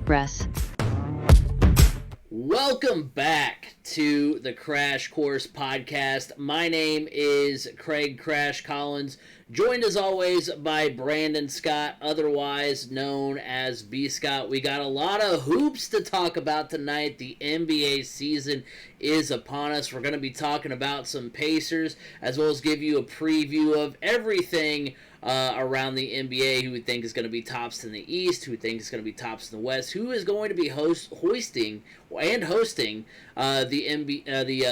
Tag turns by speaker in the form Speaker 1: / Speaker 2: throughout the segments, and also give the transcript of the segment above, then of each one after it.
Speaker 1: Progress.
Speaker 2: Welcome back to the Crash Course Podcast. My name is CraigCrash Collins, joined as always by Brandon Scott, otherwise known as B. Scott. We got a lot of hoops to talk about tonight. The NBA season is upon us. We're going to be talking about some Pacers, as well as give you a preview of everything around the NBA, who we think is going to be tops in the East, who we think is going to be tops in the West, who is going to be hosting the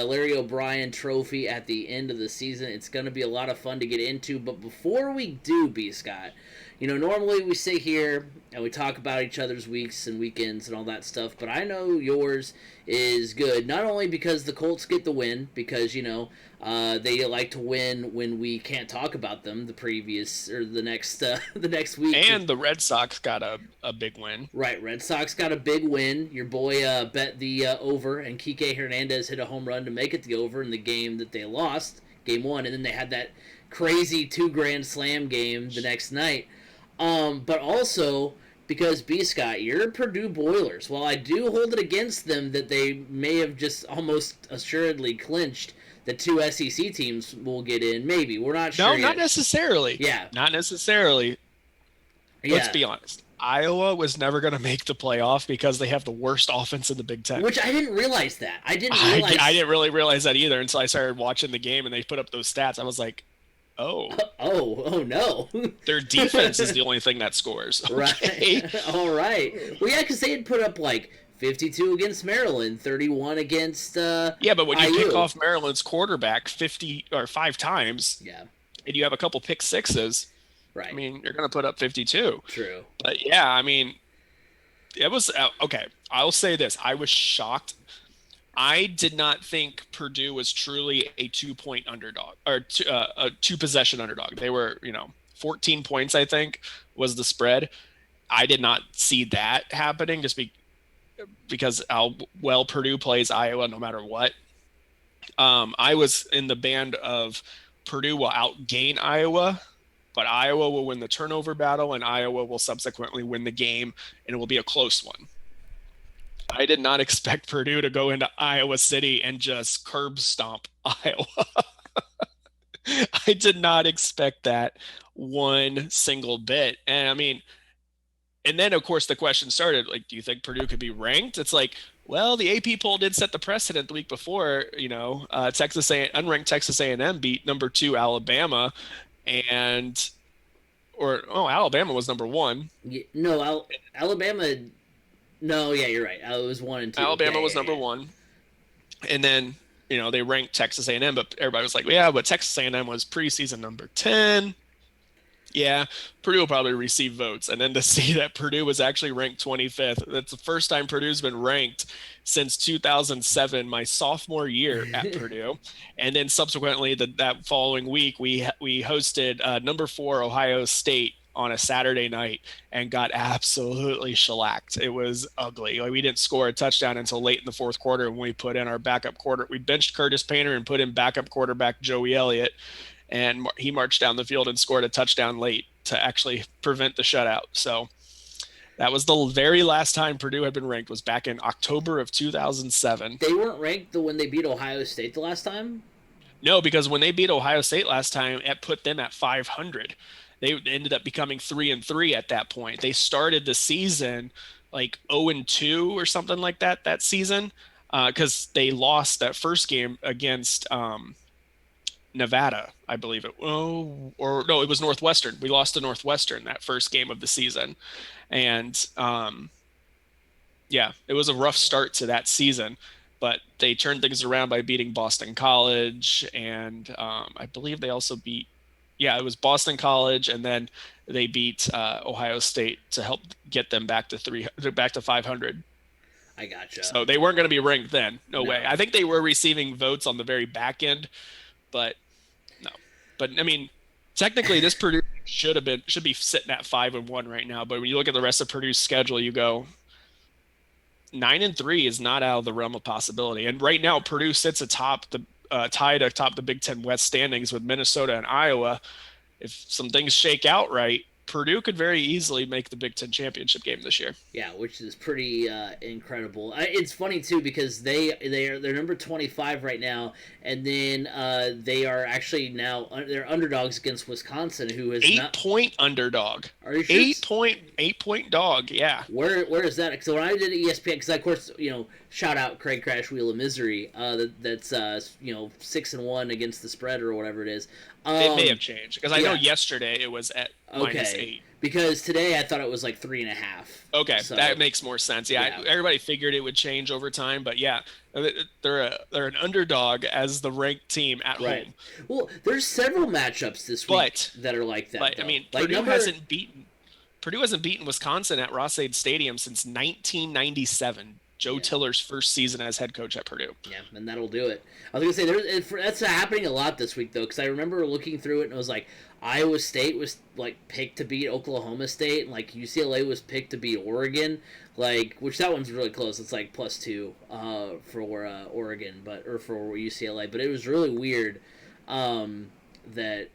Speaker 2: Larry O'Brien Trophy at the end of the season. It's going to be a lot of fun to get into. But before we do, B. Scott, normally we sit here and we talk about each other's weeks and weekends and all that stuff, but I know yours is good, not only because the Colts get the win, because, they like to win when we can't talk about them the next week.
Speaker 3: And the Red Sox got a big win.
Speaker 2: Right, Red Sox got a big win. Your boy bet the over, and Kike Hernandez hit a home run to make it the over in the game that they lost, game one, and then they had that crazy 2 grand slam game the next night. But also because, B. Scott, you're Purdue Boilers. While I do hold it against them that they may have just almost assuredly clinched, the 2 SEC teams will get in. Maybe. We're not sure.
Speaker 3: No, not necessarily.
Speaker 2: Yeah.
Speaker 3: Not necessarily.
Speaker 2: Yeah.
Speaker 3: Let's be honest. Iowa was never going to make the playoff because they have the worst offense in the Big Ten.
Speaker 2: Which I didn't realize that. I didn't
Speaker 3: really realize that either until I started watching the game and they put up those stats. I was like, oh
Speaker 2: no.
Speaker 3: Their defense is the only thing that scores. Okay?
Speaker 2: Right. All right. Well, yeah, because they had put up like 52 against Maryland, 31 against
Speaker 3: yeah, but when you
Speaker 2: IU.
Speaker 3: pick off Maryland's quarterback 50 or 5 times,
Speaker 2: yeah,
Speaker 3: and you have a couple pick sixes,
Speaker 2: right?
Speaker 3: I mean, you're going to put up 52.
Speaker 2: True.
Speaker 3: But yeah, I mean, it was okay. I'll say this: I was shocked. I did not think Purdue was truly a 2-point underdog or a 2-possession underdog. They were, 14 points, I think, was the spread. I did not see that happening because how well Purdue plays Iowa no matter what. I was in the band of Purdue will outgain Iowa, but Iowa will win the turnover battle and Iowa will subsequently win the game, and it will be a close one. I did not expect Purdue to go into Iowa City and just curb stomp Iowa. I did not expect that one single bit. And I mean, and then of course the question started, like, do you think Purdue could be ranked? It's like, well, the AP poll did set the precedent the week before, unranked Texas A&M beat number 2 Alabama, Alabama was number 1.
Speaker 2: No, Alabama. No, yeah, you're right. It was 1 and 2.
Speaker 3: Alabama was number 1, and then they ranked Texas A&M, but everybody was like, yeah, but Texas A&M was preseason number 10. Yeah, Purdue will probably receive votes, and then to see that Purdue was actually ranked 25th, that's the first time Purdue's been ranked since 2007, my sophomore year at Purdue, and then subsequently that following week we hosted number 4 Ohio State on a Saturday night and got absolutely shellacked. It was ugly. Like, we didn't score a touchdown until late in the fourth quarter when we put in our backup we benched Curtis Painter and put in backup quarterback Joey Elliott, and he marched down the field and scored a touchdown late to actually prevent the shutout. So that was the very last time Purdue had been ranked, was back in October of 2007.
Speaker 2: They weren't ranked when they beat Ohio State the last time?
Speaker 3: No, because when they beat Ohio State last time, it put them at 500. They ended up becoming 3-3 at that point. They started the season like 0-2 or something like that season, because they lost that first game against Nevada, I believe it. Oh, or no, it was Northwestern. We lost to Northwestern that first game of the season, and yeah, it was a rough start to that season. But they turned things around by beating Boston College, and I believe they also beat. Yeah, it was Boston College, and then they beat Ohio State to help get them back to 500.
Speaker 2: I gotcha.
Speaker 3: So they weren't going to be ranked then. No way. I think they were receiving votes on the very back end, but no. But I mean, technically, this Purdue should be sitting at 5-1 right now. But when you look at the rest of Purdue's schedule, you go 9-3 is not out of the realm of possibility. And right now, Purdue sits tied atop the Big Ten West standings with Minnesota and Iowa. If some things shake out right, Purdue could very easily make the Big Ten championship game this year.
Speaker 2: Yeah, which is pretty incredible. It's funny too because they're number 25 right now, and then they are actually now they're underdogs against Wisconsin, who is
Speaker 3: 8-point underdog.
Speaker 2: Are you sure?
Speaker 3: 8-point dog. Yeah.
Speaker 2: Where is that? So when I did ESPN, because of course shout out CraigCrash Wheel of Misery. That's 6-1 against the spread or whatever it is.
Speaker 3: It may have changed because I know yesterday it was at -8.
Speaker 2: Because today I thought it was like 3.5.
Speaker 3: Okay, so that makes more sense. Yeah, everybody figured it would change over time, but yeah, they're an underdog as the ranked team at home.
Speaker 2: Well, there's several matchups this week that are like that.
Speaker 3: But I mean, Purdue hasn't beaten Wisconsin at Ross-Ade Stadium since 1997. Joe Tiller's first season as head coach at Purdue.
Speaker 2: Yeah, and that'll do it. I was going to say, that's happening a lot this week, though, because I remember looking through it, and it was like, Iowa State was, picked to beat Oklahoma State, and, UCLA was picked to beat Oregon, which that one's really close. It's, +2 for Oregon, or for UCLA. But it was really weird that...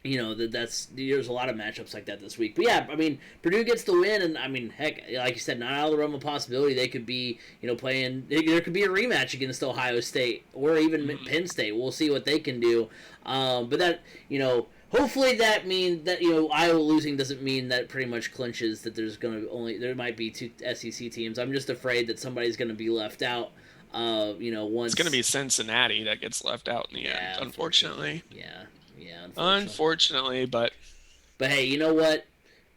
Speaker 2: there's a lot of matchups like that this week. But yeah, I mean, Purdue gets the win, and I mean, heck, like you said, not out of the realm of possibility. They could be, playing. There could be a rematch against Ohio State or even Penn State. We'll see what they can do. But that, hopefully that means that Iowa losing doesn't mean that pretty much clinches that there might be 2 SEC teams. I'm just afraid that somebody's going to be left out. Once
Speaker 3: it's going to be Cincinnati that gets left out in the end, unfortunately.
Speaker 2: Yeah. Yeah,
Speaker 3: unfortunately, but
Speaker 2: hey, you know what?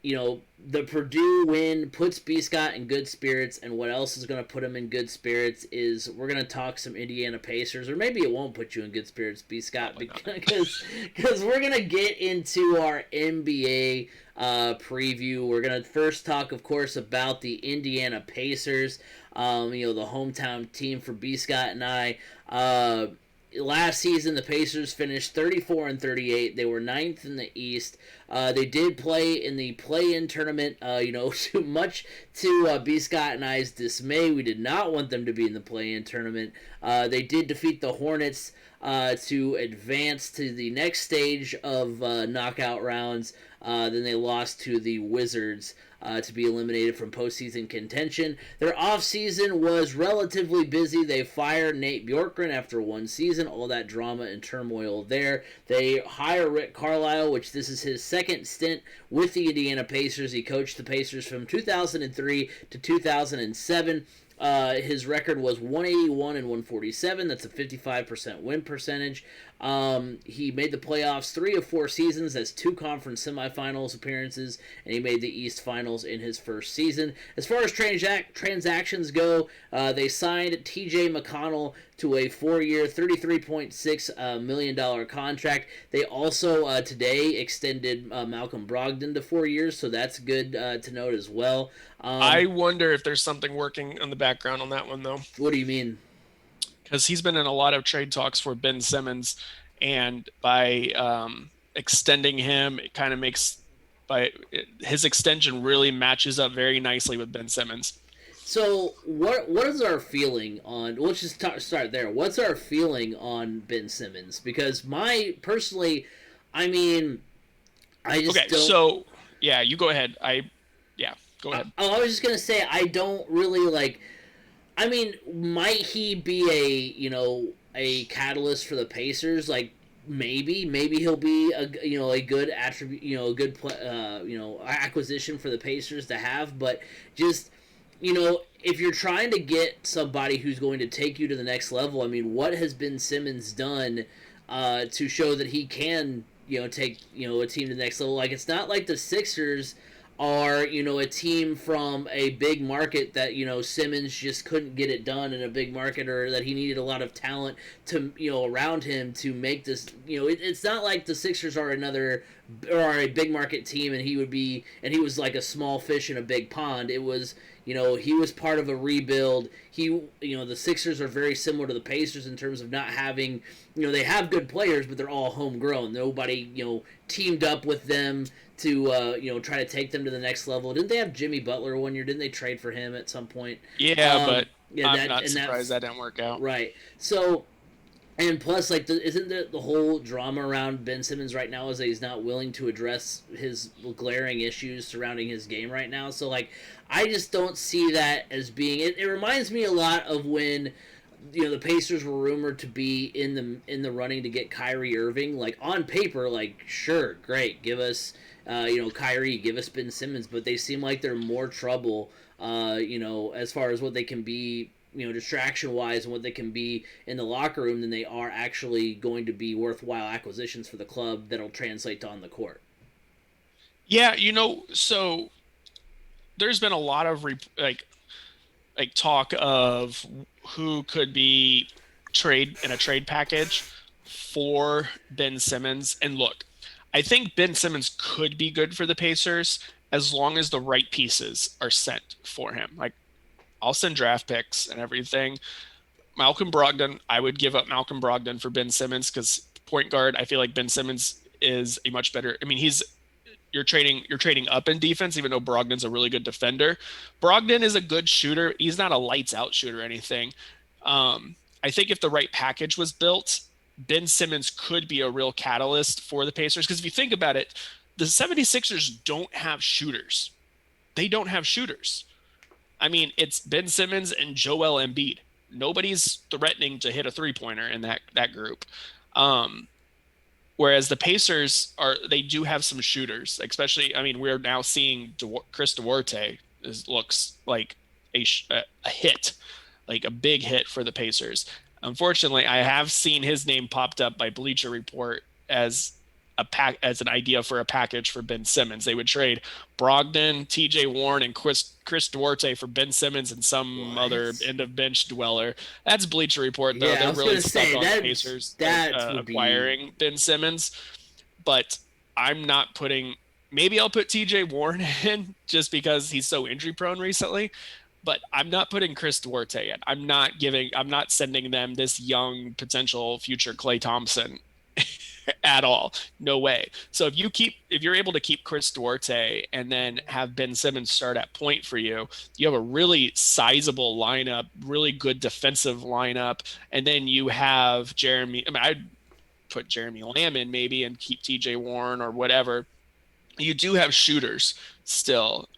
Speaker 2: The Purdue win puts B. Scott in good spirits, and what else is going to put him in good spirits is we're going to talk some Indiana Pacers, or maybe it won't put you in good spirits, B. Scott, because we're going to get into our NBA preview. We're going to first talk, of course, about the Indiana Pacers, the hometown team for B. Scott and I. Last season, the Pacers finished 34-38. They were 9th in the East. They did play in the play-in tournament. Much to B. Scott and I's dismay, we did not want them to be in the play-in tournament. They did defeat the Hornets to advance to the next stage of knockout rounds. Then they lost to the Wizards to be eliminated from postseason contention. Their offseason was relatively busy. They fired Nate Bjorkgren after one season. All that drama and turmoil there. They hire Rick Carlisle, which this is his second stint with the Indiana Pacers. He coached the Pacers from 2003 to 2007. His record was 181 and 147. That's a 55% win percentage. He made the playoffs 3 of 4 seasons. That's 2 conference semifinals appearances, and he made the East Finals in his first season. As far as transactions go, they signed T.J. McConnell to a 4-year, $33.6 million contract. They also today extended Malcolm Brogdon to 4 years, so that's good to note as well.
Speaker 3: I wonder if there's something working on the background on that one, though.
Speaker 2: What do you mean?
Speaker 3: Because he's been in a lot of trade talks for Ben Simmons, and by extending him, it kind of makes his extension really matches up very nicely with Ben Simmons.
Speaker 2: So what is our feeling on? Let's just start there. What's our feeling on Ben Simmons? Because personally, I mean, I just don't.
Speaker 3: So yeah, you go ahead. Go ahead.
Speaker 2: I was just gonna say I don't really . I mean, might he be a catalyst for the Pacers? Maybe he'll be a good attribute, a good acquisition for the Pacers to have. But just if you're trying to get somebody who's going to take you to the next level, I mean, what has Ben Simmons done to show that he can take a team to the next level? It's not like the Sixers are a team from a big market that Simmons just couldn't get it done in a big market, or that he needed a lot of talent to around him to make this. It's not like the Sixers are a big market team and he was like a small fish in a big pond. It was he was part of a rebuild. The Sixers are very similar to the Pacers in terms of not having they have good players, but they're all homegrown. Nobody teamed up with them to try to take them to the next level. Didn't they have Jimmy Butler one year? Didn't they trade for him at some point?
Speaker 3: Yeah, but I'm not surprised that didn't work out.
Speaker 2: Right. So And plus, like, isn't the whole drama around Ben Simmons right now is that he's not willing to address his glaring issues surrounding his game right now? So, like, I just don't see that as being. It reminds me a lot of when, the Pacers were rumored to be in the running to get Kyrie Irving. Like, on paper, like, sure, great, give us, Kyrie, give us Ben Simmons, but they seem like they're more trouble, as far as what they can be, distraction wise, and what they can be in the locker room than they are actually going to be worthwhile acquisitions for the club that'll translate to on the court.
Speaker 3: Yeah, so there's been a lot of talk of who could be in a trade package for Ben Simmons. And look, I think Ben Simmons could be good for the Pacers as long as the right pieces are sent for him. Like, I'll send draft picks and everything. Malcolm Brogdon, I would give up Malcolm Brogdon for Ben Simmons because point guard, I feel like Ben Simmons is a much better. I mean, you're trading up in defense, even though Brogdon's a really good defender. Brogdon is a good shooter. He's not a lights out shooter or anything. I think if the right package was built, Ben Simmons could be a real catalyst for the Pacers. Because if you think about it, the 76ers don't have shooters. They don't have shooters. I mean, it's Ben Simmons and Joel Embiid. Nobody's threatening to hit a three-pointer in that group. Whereas the Pacers they do have some shooters, especially, I mean, we're now seeing Chris Duarte looks like a hit, like a big hit for the Pacers. Unfortunately, I have seen his name popped up by Bleacher Report as an idea for a package for Ben Simmons. They would trade Brogdon, T.J. Warren, and Chris Duarte for Ben Simmons and some other end of bench dweller. That's Bleacher Report, though.
Speaker 2: Yeah,
Speaker 3: They're really stuck on the Pacers acquiring Ben Simmons. But I'm not putting. Maybe I'll put T.J. Warren in just because he's so injury prone recently. But I'm not putting Chris Duarte in. I'm not sending them this young potential future Klay Thompson at all. No way. So if you're able to keep Chris Duarte and then have Ben Simmons start at point for you, you have a really sizable lineup, really good defensive lineup, and then you have I'd put Jeremy Lamb in maybe and keep TJ Warren or whatever. You do have shooters still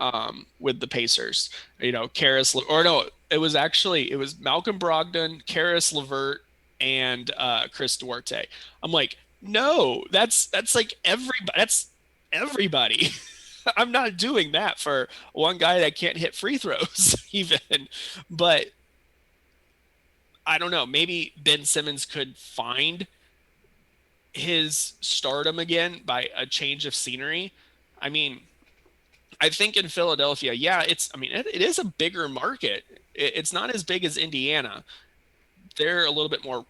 Speaker 3: with the Pacers. It was Malcolm Brogdon, Karis LeVert, and Chris Duarte. I'm like, no, that's like everybody. That's everybody. I'm not doing that for one guy that can't hit free throws even. But I don't know. Maybe Ben Simmons could find his stardom again by a change of scenery. I mean, I think in Philadelphia, yeah, it is a bigger market. It's not as big as Indiana. They're a little bit more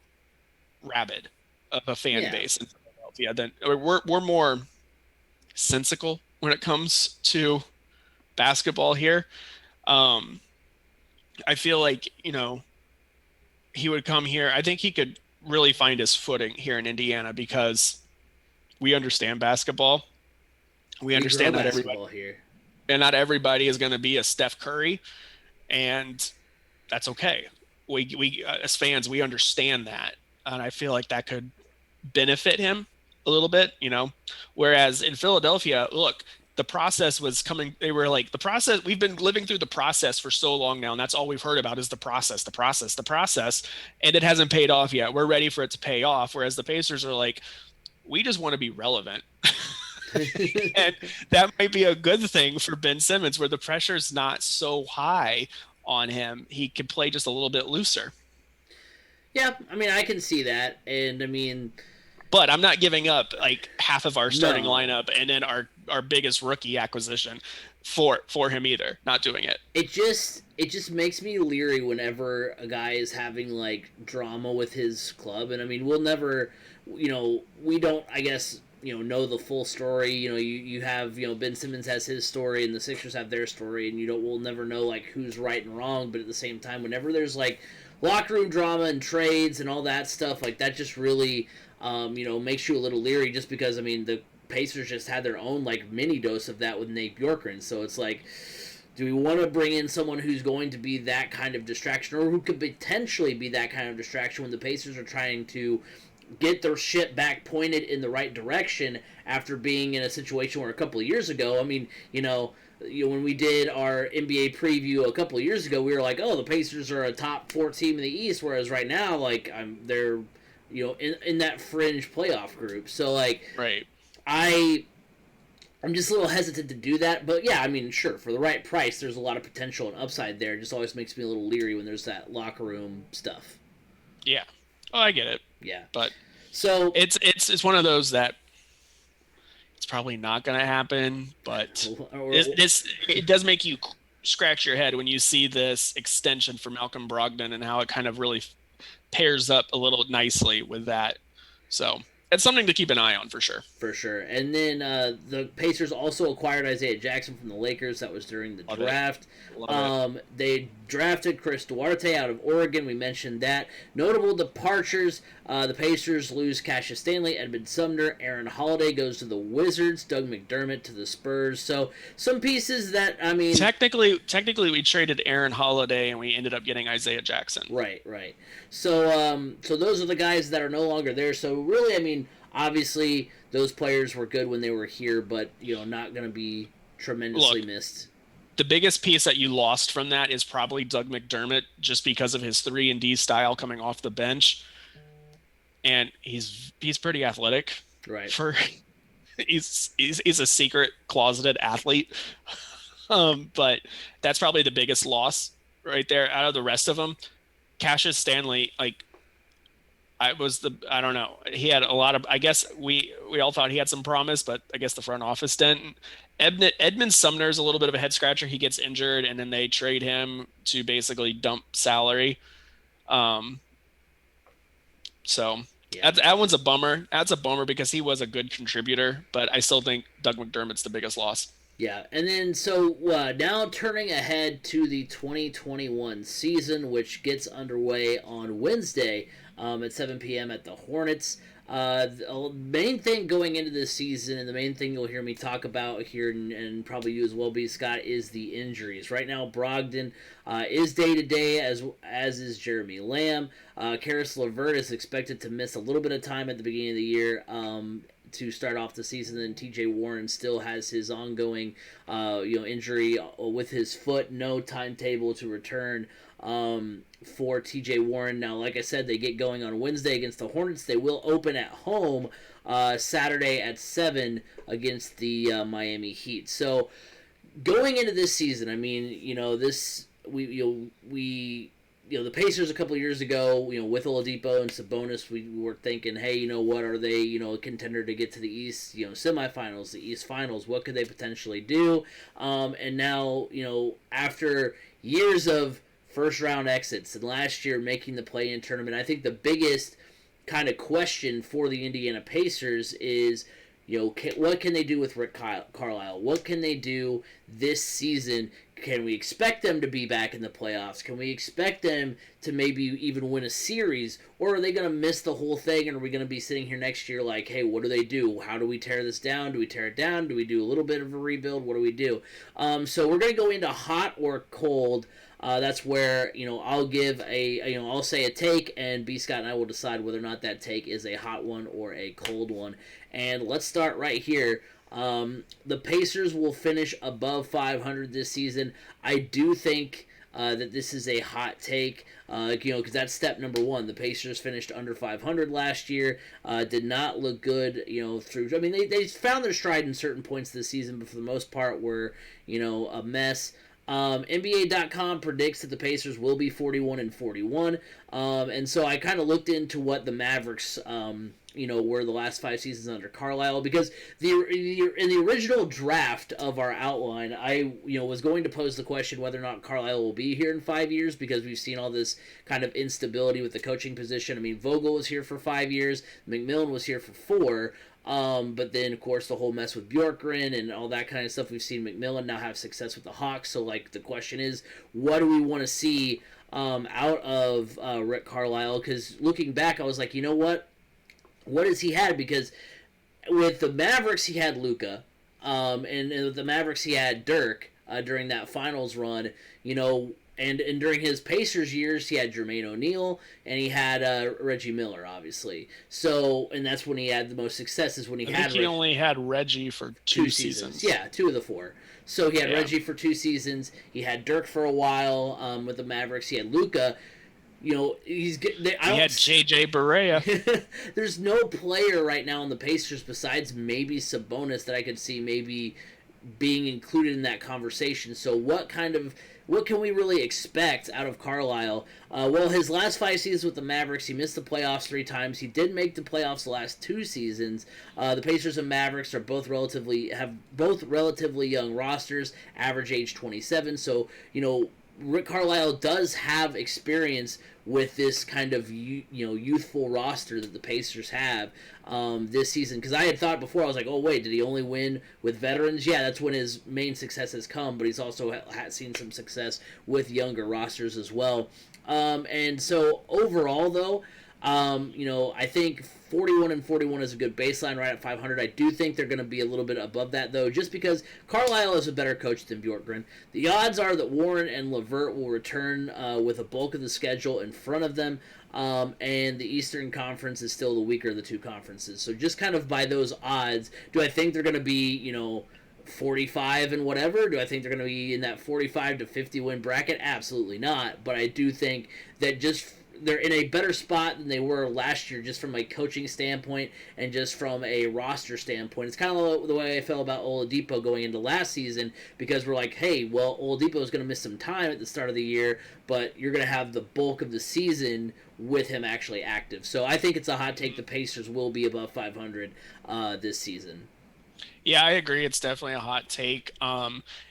Speaker 3: rabid of a fan base in Philadelphia than we're more sensical when it comes to basketball here. I feel like, he would come here. I think he could really find his footing here in Indiana because we understand basketball. We understand that not everybody is going to be a Steph Curry, and that's okay. We as fans, we understand that, and I feel like that could benefit him a little bit, Whereas in Philadelphia, look, the process was coming. They were like, the process. We've been living through the process for so long now, and that's all we've heard about is the process, and it hasn't paid off yet. We're ready for it to pay off. Whereas the Pacers are like, we just want to be relevant. And that might be a good thing for Ben Simmons, where the pressure's not so high on him. He can play just a little bit looser.
Speaker 2: Yeah, I mean, I can see that, and I mean,
Speaker 3: but I'm not giving up like half of our starting lineup and then our biggest rookie acquisition for him either. Not doing it.
Speaker 2: It just makes me leery whenever a guy is having like drama with his club, and I mean, we'll never, we don't, I guess, know the full story. You have, Ben Simmons has his story and the Sixers have their story, and we'll never know like who's right and wrong. But at the same time, whenever there's like locker room drama and trades and all that stuff, like that just really, makes you a little leery. Just because I mean the Pacers just had their own like mini dose of that with Nate Bjorkgren, so it's like, Do we want to bring in someone who's going to be that kind of distraction, or who could potentially be that kind of distraction when the Pacers are trying to get their shit back pointed in the right direction after being in a situation where a couple of years ago, I mean, when we did our NBA preview a couple of years ago, we were like, oh, the Pacers are a top 4 team in the East, whereas right now, like, they're, in that fringe playoff group. So, like,
Speaker 3: right.
Speaker 2: I'm just a little hesitant to do that, but yeah, I mean, sure, for the right price, there's a lot of potential and upside there. It just always makes me a little leery when there's that locker room stuff.
Speaker 3: Yeah. Oh, I get it.
Speaker 2: Yeah.
Speaker 3: But
Speaker 2: so
Speaker 3: it's one of those that it's probably not going to happen, but it does make you scratch your head when you see this extension for Malcolm Brogdon and how it kind of really pairs up a little nicely with that. So it's something to keep an eye on for sure.
Speaker 2: For sure. And then the Pacers also acquired Isaiah Jackson from the Lakers. That was during the draft. They drafted Chris Duarte out of Oregon. We mentioned that. Notable departures. The Pacers lose Cassius Stanley, Edmund Sumner, Aaron Holiday goes to the Wizards, Doug McDermott to the Spurs. So some pieces that, I mean...
Speaker 3: Technically we traded Aaron Holiday and we ended up getting Isaiah Jackson.
Speaker 2: Right. So those are the guys that are no longer there. So really, I mean, obviously those players were good when they were here, but, not going to be tremendously missed.
Speaker 3: The biggest piece that you lost from that is probably Doug McDermott, just because of his 3-and-D style coming off the bench. And he's pretty athletic.
Speaker 2: Right.
Speaker 3: He's a secret closeted athlete. But that's probably the biggest loss right there out of the rest of them. Cassius Stanley, like, I don't know. He had a lot of, I guess we all thought he had some promise, but I guess the front office didn't. Edmund Sumner's a little bit of a head scratcher. He gets injured and then they trade him to basically dump salary. So yeah. That one's a bummer. That's a bummer because he was a good contributor, but I still think Doug McDermott's the biggest loss.
Speaker 2: Yeah, and then so now turning ahead to the 2021 season, which gets underway on Wednesday at 7 p.m. at the Hornets. The main thing going into this season, and the main thing you'll hear me talk about here, and probably you as well, B. Scott, is the injuries. Right now, Brogdon is day-to-day, as is Jeremy Lamb. Karis LeVert is expected to miss a little bit of time at the beginning of the year to start off the season. And T.J. Warren still has his ongoing injury with his foot. No timetable to return for T.J. Warren. Now, like I said, they get going on Wednesday against the Hornets. They will open at home Saturday at 7 against the Miami Heat. So going into this season, I mean, the Pacers a couple of years ago, with Oladipo and Sabonis, we were thinking, hey, what are they, a contender to get to the East, semifinals, the East Finals? What could they potentially do? And now, after years of first-round exits and last year making the play-in tournament, I think the biggest kind of question for the Indiana Pacers is, what can they do with Rick Carlisle? What can they do this season? Can we expect them to be back in the playoffs? Can we expect them to maybe even win a series? Or are they going to miss the whole thing, and are we going to be sitting here next year like, hey, what do they do? How do we tear this down? Do we tear it down? Do we do a little bit of a rebuild? What do we do? So we're going to go into hot or cold. That's where, I'll give I'll say a take, and B. Scott and I will decide whether or not that take is a hot one or a cold one. And let's start right here. The Pacers will finish above 500 this season. I do think that this is a hot take, because that's step number one. The Pacers finished under 500 last year, did not look good, through. I mean, they found their stride in certain points this season, but for the most part were, a mess. NBA.com predicts that the Pacers will be 41-41, and so I kind of looked into what the Mavericks, were the last 5 seasons under Carlisle, because in the original draft of our outline, I, was going to pose the question whether or not Carlisle will be here in 5 years, because we've seen all this kind of instability with the coaching position. I mean, Vogel was here for 5 years, McMillan was here for 4. But then, of course, the whole mess with Bjorkgren and all that kind of stuff. We've seen McMillan now have success with the Hawks. So, the question is, what do we want to see out of Rick Carlisle? Because looking back, I was like, what has he had? Because with the Mavericks, he had Luka. And with the Mavericks, he had Dirk. during that finals run. And during his Pacers years, he had Jermaine O'Neal and he had Reggie Miller, obviously. So, and that's when he had the most success. Is when he
Speaker 3: I think he only had Reggie for two seasons.
Speaker 2: Yeah, 2 of the 4. So he had Reggie for 2 seasons. He had Dirk for a while with the Mavericks. He had Luka. He
Speaker 3: had JJ Barea.
Speaker 2: There's no player right now in the Pacers besides maybe Sabonis that I could see maybe being included in that conversation. So what can we really expect out of Carlisle? Well, his last 5 seasons with the Mavericks, he missed the playoffs 3 times. He did make the playoffs the last 2 seasons. The Pacers and Mavericks are both relatively young rosters, average age 27. So Rick Carlisle does have experience with this kind of youthful roster that the Pacers have this season. Because I had thought before, I was like, oh wait, did he only win with veterans? Yeah, that's when his main success has come. But he's also seen some success with younger rosters as well. And so overall, though, I think 41-41 is a good baseline right at 500. I do think they're going to be a little bit above that, though, just because Carlisle is a better coach than Bjorkgren. The odds are that Warren and LeVert will return with a bulk of the schedule in front of them, and the Eastern Conference is still the weaker of the 2 conferences. So just kind of by those odds, do I think they're going to be, 45 and whatever? Do I think they're going to be in that 45 to 50 win bracket? Absolutely not. But I do think that they're in a better spot than they were last year, just from a coaching standpoint and just from a roster standpoint. It's kind of the way I felt about Oladipo going into last season, because we're like, hey, well, Oladipo is going to miss some time at the start of the year, but you're going to have the bulk of the season with him actually active. So I think it's a hot take the Pacers will be above 500 this season.
Speaker 3: Yeah, I agree. It's definitely a hot take.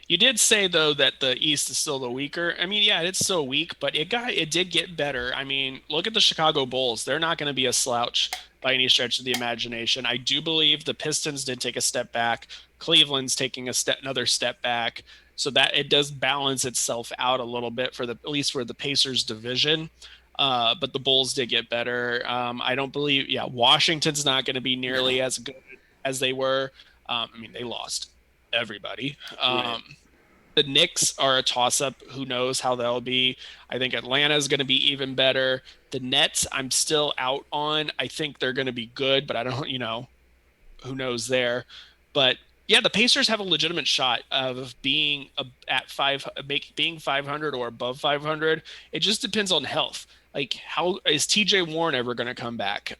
Speaker 3: You did say though that the East is still the weaker. I mean, yeah, it's still weak, but it did get better. I mean, look at the Chicago Bulls. They're not going to be a slouch by any stretch of the imagination. I do believe the Pistons did take a step back. Cleveland's taking another step back, so that it does balance itself out a little bit at least for the Pacers division. But the Bulls did get better. I don't believe, Washington's not going to be nearly as good as they were. I mean, they lost everybody.
Speaker 2: Right.
Speaker 3: The Knicks are a toss-up. Who knows how they'll be? I think Atlanta is going to be even better. The Nets, I'm still out on. I think they're going to be good, but I don't, who knows there. But yeah, the Pacers have a legitimate shot of being being 500 or above 500. It just depends on health. Like, how is TJ Warren ever going to come back?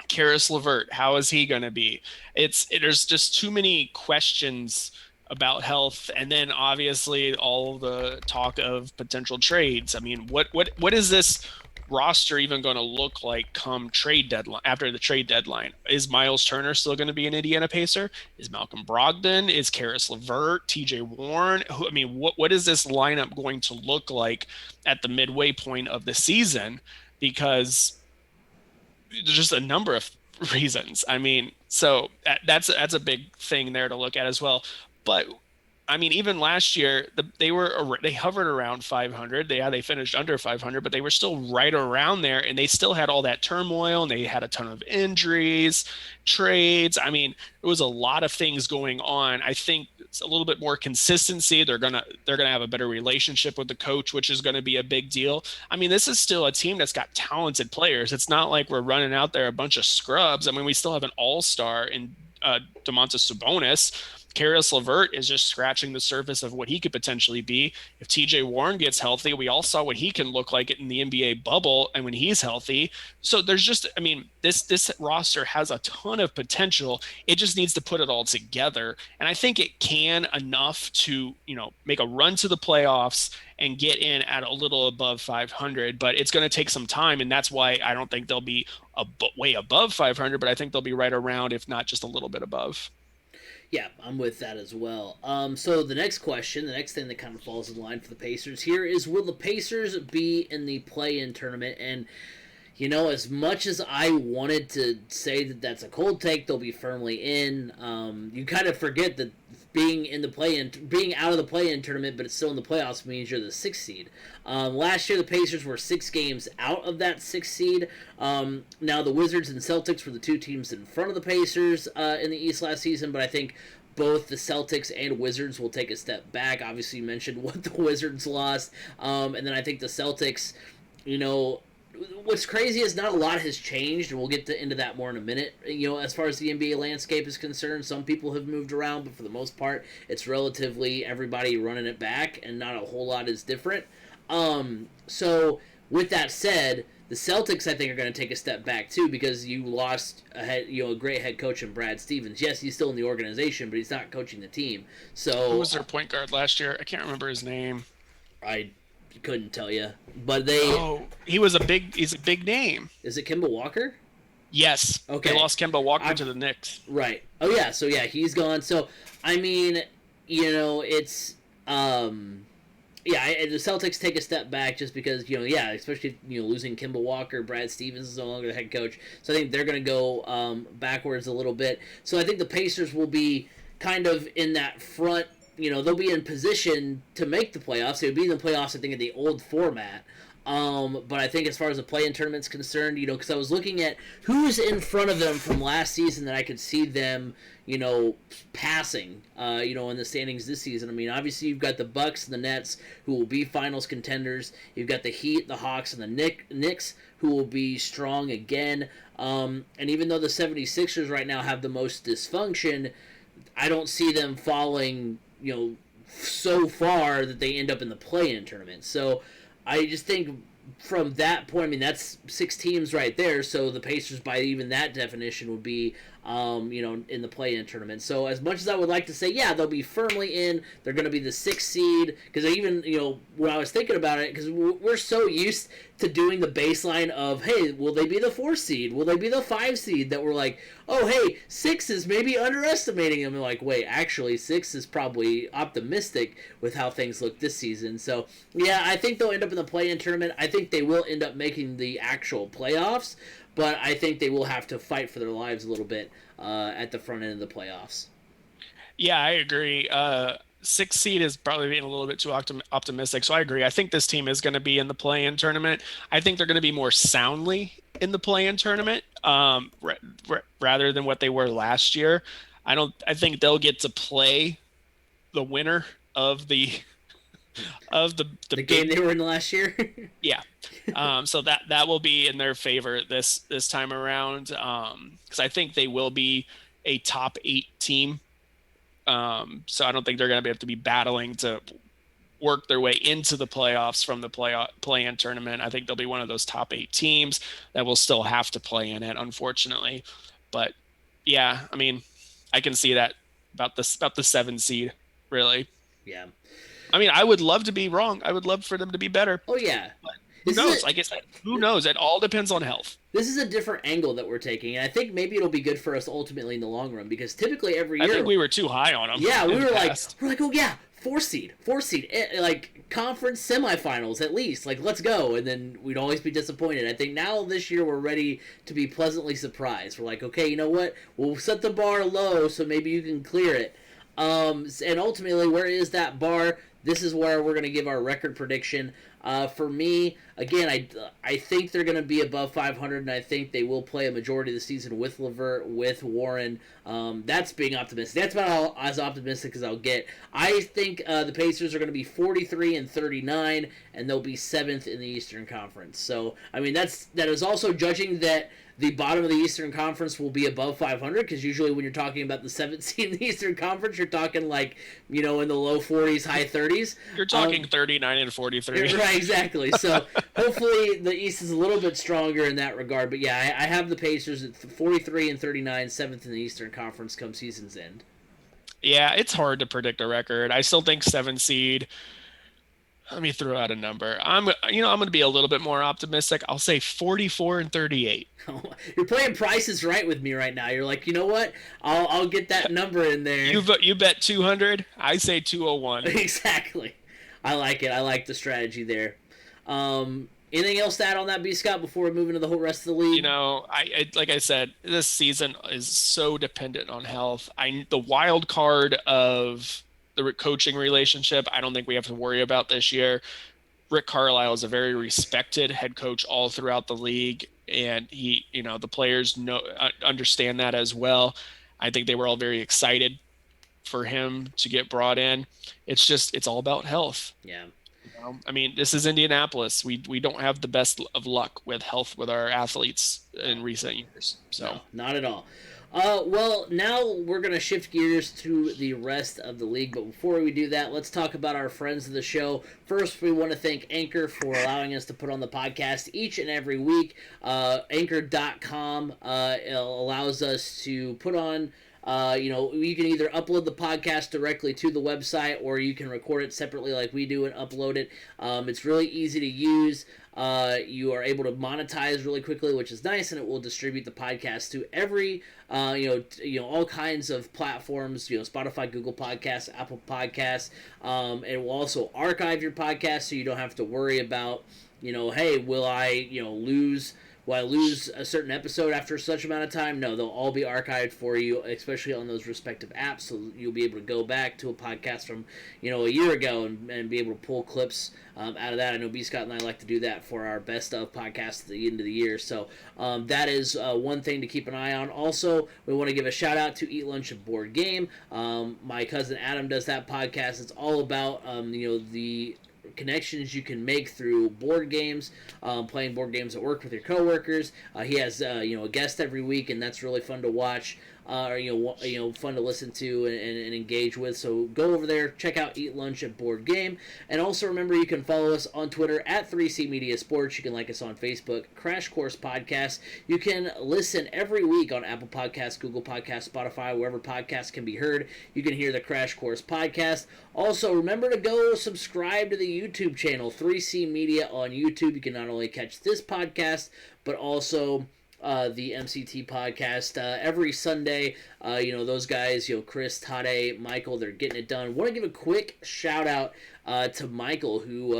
Speaker 3: Karis LeVert, how is he going to be? There's just too many questions about health, and then obviously all the talk of potential trades. I mean, what is this roster even going to look like come trade deadline? After the trade deadline, is Miles Turner still going to be an Indiana Pacer? Is Malcolm Brogdon? Is Karis LeVert? TJ Warren? What is this lineup going to look like at the midway point of the season? Because there's just a number of reasons. I mean, so that's a big thing there to look at as well. But I mean, even last year, they hovered around 500. They finished under 500, but they were still right around there, and they still had all that turmoil, and they had a ton of injuries, trades. I mean, there was a lot of things going on. I think it's a little bit more consistency. They're gonna have a better relationship with the coach, which is going to be a big deal. I mean, this is still a team that's got talented players. It's not like we're running out there a bunch of scrubs. I mean, we still have an all-star in Domantas Sabonis. Karis LeVert is just scratching the surface of what he could potentially be. If TJ Warren gets healthy, we all saw what he can look like in the NBA bubble and when he's healthy. So there's just, I mean, this roster has a ton of potential. It just needs to put it all together. And I think it can enough to, make a run to the playoffs and get in at a little above 500, but it's going to take some time. And that's why I don't think they'll be way above 500, but I think they'll be right around, if not just a little bit above.
Speaker 2: Yeah, I'm with that as well. So the next question, the next thing that kind of falls in line for the Pacers here is, will the Pacers be in the play-in tournament? And, as much as I wanted to say that that's a cold take, they'll be firmly in. You kind of forget that being out of the play-in tournament, but it's still in the playoffs, means you're the 6th seed. Last year, the Pacers were 6 games out of that 6th seed. Now, the Wizards and Celtics were the 2 teams in front of the Pacers in the East last season, but I think both the Celtics and Wizards will take a step back. Obviously, you mentioned what the Wizards lost, and then I think the Celtics, you know, what's crazy is not a lot has changed, and we'll get into that more in a minute. You know, as far as the NBA landscape is concerned, some people have moved around, but for the most part, it's relatively everybody running it back, and not a whole lot is different. So with that said, the Celtics, I think, are going to take a step back too, because you lost a great head coach in Brad Stevens. Yes, he's still in the organization, but he's not coaching the team. So
Speaker 3: Who was their point guard last year? I can't remember his name.
Speaker 2: I couldn't tell you, but they.
Speaker 3: Oh, he's a big name.
Speaker 2: Is it Kemba Walker?
Speaker 3: Yes.
Speaker 2: Okay.
Speaker 3: They lost Kemba Walker to the Knicks.
Speaker 2: Right. Oh yeah. So yeah, he's gone. So I mean, it's the Celtics take a step back just because especially losing Kemba Walker, Brad Stevens is no longer the head coach. So I think they're going to go backwards a little bit. So I think the Pacers will be kind of in that front. They'll be in position to make the playoffs. They would be in the playoffs, I think, in the old format. But I think as far as the play-in tournament's concerned, because I was looking at who was in front of them from last season that I could see them, passing, in the standings this season. I mean, obviously you've got the Bucks and the Nets who will be finals contenders. You've got the Heat, the Hawks, and the Knicks who will be strong again. And even though the 76ers right now have the most dysfunction, I don't see them falling, so far that they end up in the play-in tournament. So I just think from that point, I mean, that's 6 teams right there. So the Pacers, by even that definition, would be, in the play-in tournament. So as much as I would like to say, yeah, they'll be firmly in, they're going to be the 6th seed. Because even, when I was thinking about it, because we're so used to doing the baseline of, hey, will they be the 4th seed? Will they be the 5 seed? That we're like, oh, hey, 6 is maybe underestimating them. And like, wait, actually, 6 is probably optimistic with how things look this season. So, yeah, I think they'll end up in the play-in tournament. I think they will end up making the actual playoffs. But I think they will have to fight for their lives a little bit at the front end of the playoffs.
Speaker 3: Yeah, I agree. 6th seed is probably being a little bit too optimistic. So I agree. I think this team is going to be in the play-in tournament. I think they're going to be more soundly in the play-in tournament rather than what they were last year. I think they'll get to play the winner of the
Speaker 2: game they were in last year.
Speaker 3: Yeah. So that will be in their favor this time around. Because I think they will be a top 8 team. So I don't think they're going to have to be battling to work their way into the playoffs from the play-in tournament. I think they'll be one of those top 8 teams that will still have to play in it, unfortunately. But yeah, I mean, I can see that about the 7 seed, really.
Speaker 2: Yeah.
Speaker 3: I mean, I would love to be wrong. I would love for them to be better.
Speaker 2: Oh, yeah.
Speaker 3: But who knows? Like I said, who knows? It all depends on health.
Speaker 2: This is a different angle that we're taking, and I think maybe it'll be good for us ultimately in the long run, because typically every year...
Speaker 3: I think we were too high on them.
Speaker 2: Yeah, we were like, oh, yeah, 4 seed, like, conference semifinals at least. Like, let's go. And then we'd always be disappointed. I think now this year we're ready to be pleasantly surprised. We're like, okay, you know what? We'll set the bar low so maybe you can clear it. And ultimately, where is that bar? This is where we're going to give our record prediction. For me, again, I think they're going to be above 500, and I think they will play a majority of the season with LeVert, with Warren. That's being optimistic. That's about as optimistic as I'll get. I think the Pacers are going to be 43-39, and they'll be 7th in the Eastern Conference. So, I mean, that is also judging that the bottom of the Eastern Conference will be above 500, because usually when you're talking about the 7th seed in the Eastern Conference, you're talking like, in the low 40s, high 30s.
Speaker 3: You're talking 39 and 43.
Speaker 2: Right, exactly. So hopefully the East is a little bit stronger in that regard. But yeah, I have the Pacers at 43-39, 7th in the Eastern Conference come season's end.
Speaker 3: Yeah, it's hard to predict a record. I still think 7 seed. Let me throw out a number. I'm going to be a little bit more optimistic. I'll say 44-38.
Speaker 2: You're playing prices right with me right now. You're like, you know what? I'll get that number in there.
Speaker 3: You bet 200. I say 201.
Speaker 2: Exactly. I like it. I like the strategy there. Anything else to add on that, B. Scott, before we move into the whole rest of the league?
Speaker 3: I like I said, this season is so dependent on health. The wild card of the coaching relationship, I don't think we have to worry about this year. Rick Carlisle is a very respected head coach all throughout the league, and the players understand that as well. I think they were all very excited for him to get brought in. It's all about health.
Speaker 2: Yeah.
Speaker 3: I mean, this is Indianapolis. We don't have the best of luck with health with our athletes in recent years. So
Speaker 2: No, not at all. Well, now we're going to shift gears to the rest of the league. But before we do that, let's talk about our friends of the show. First, we want to thank Anchor for allowing us to put on the podcast each and every week. Anchor.com allows us to put on you can either upload the podcast directly to the website or you can record it separately like we do and upload it. It's really easy to use. You are able to monetize really quickly, which is nice, and it will distribute the podcast to every, all kinds of platforms, Spotify, Google Podcasts, Apple Podcasts. It will also archive your podcast, so you don't have to worry about, hey, will I lose a certain episode after such amount of time? No, they'll all be archived for you, especially on those respective apps, so you'll be able to go back to a podcast from, a year ago and be able to pull clips out of that. I know B. Scott and I like to do that for our best of podcasts at the end of the year, so that is one thing to keep an eye on. Also, we want to give a shout out to Eat Lunch and Board Game. My cousin Adam does that podcast. It's all about, the connections you can make through board games, playing board games at work with your coworkers. He has a guest every week, and that's really fun to watch. Fun to listen to and engage with. So go over there, check out Eat Lunch at Board Game, and also remember you can follow us on Twitter at 3C Media Sports. You can like us on Facebook, Crash Course Podcast. You can listen every week on Apple Podcasts, Google Podcasts, Spotify, wherever podcasts can be heard. You can hear the Crash Course Podcast. Also, remember to go subscribe to the YouTube channel, 3C Media on YouTube. You can not only catch this podcast, but also the MCT podcast every Sunday. Those guys, Chris, Tade, Michael, they're getting it done. Want to give a quick shout out to Michael, who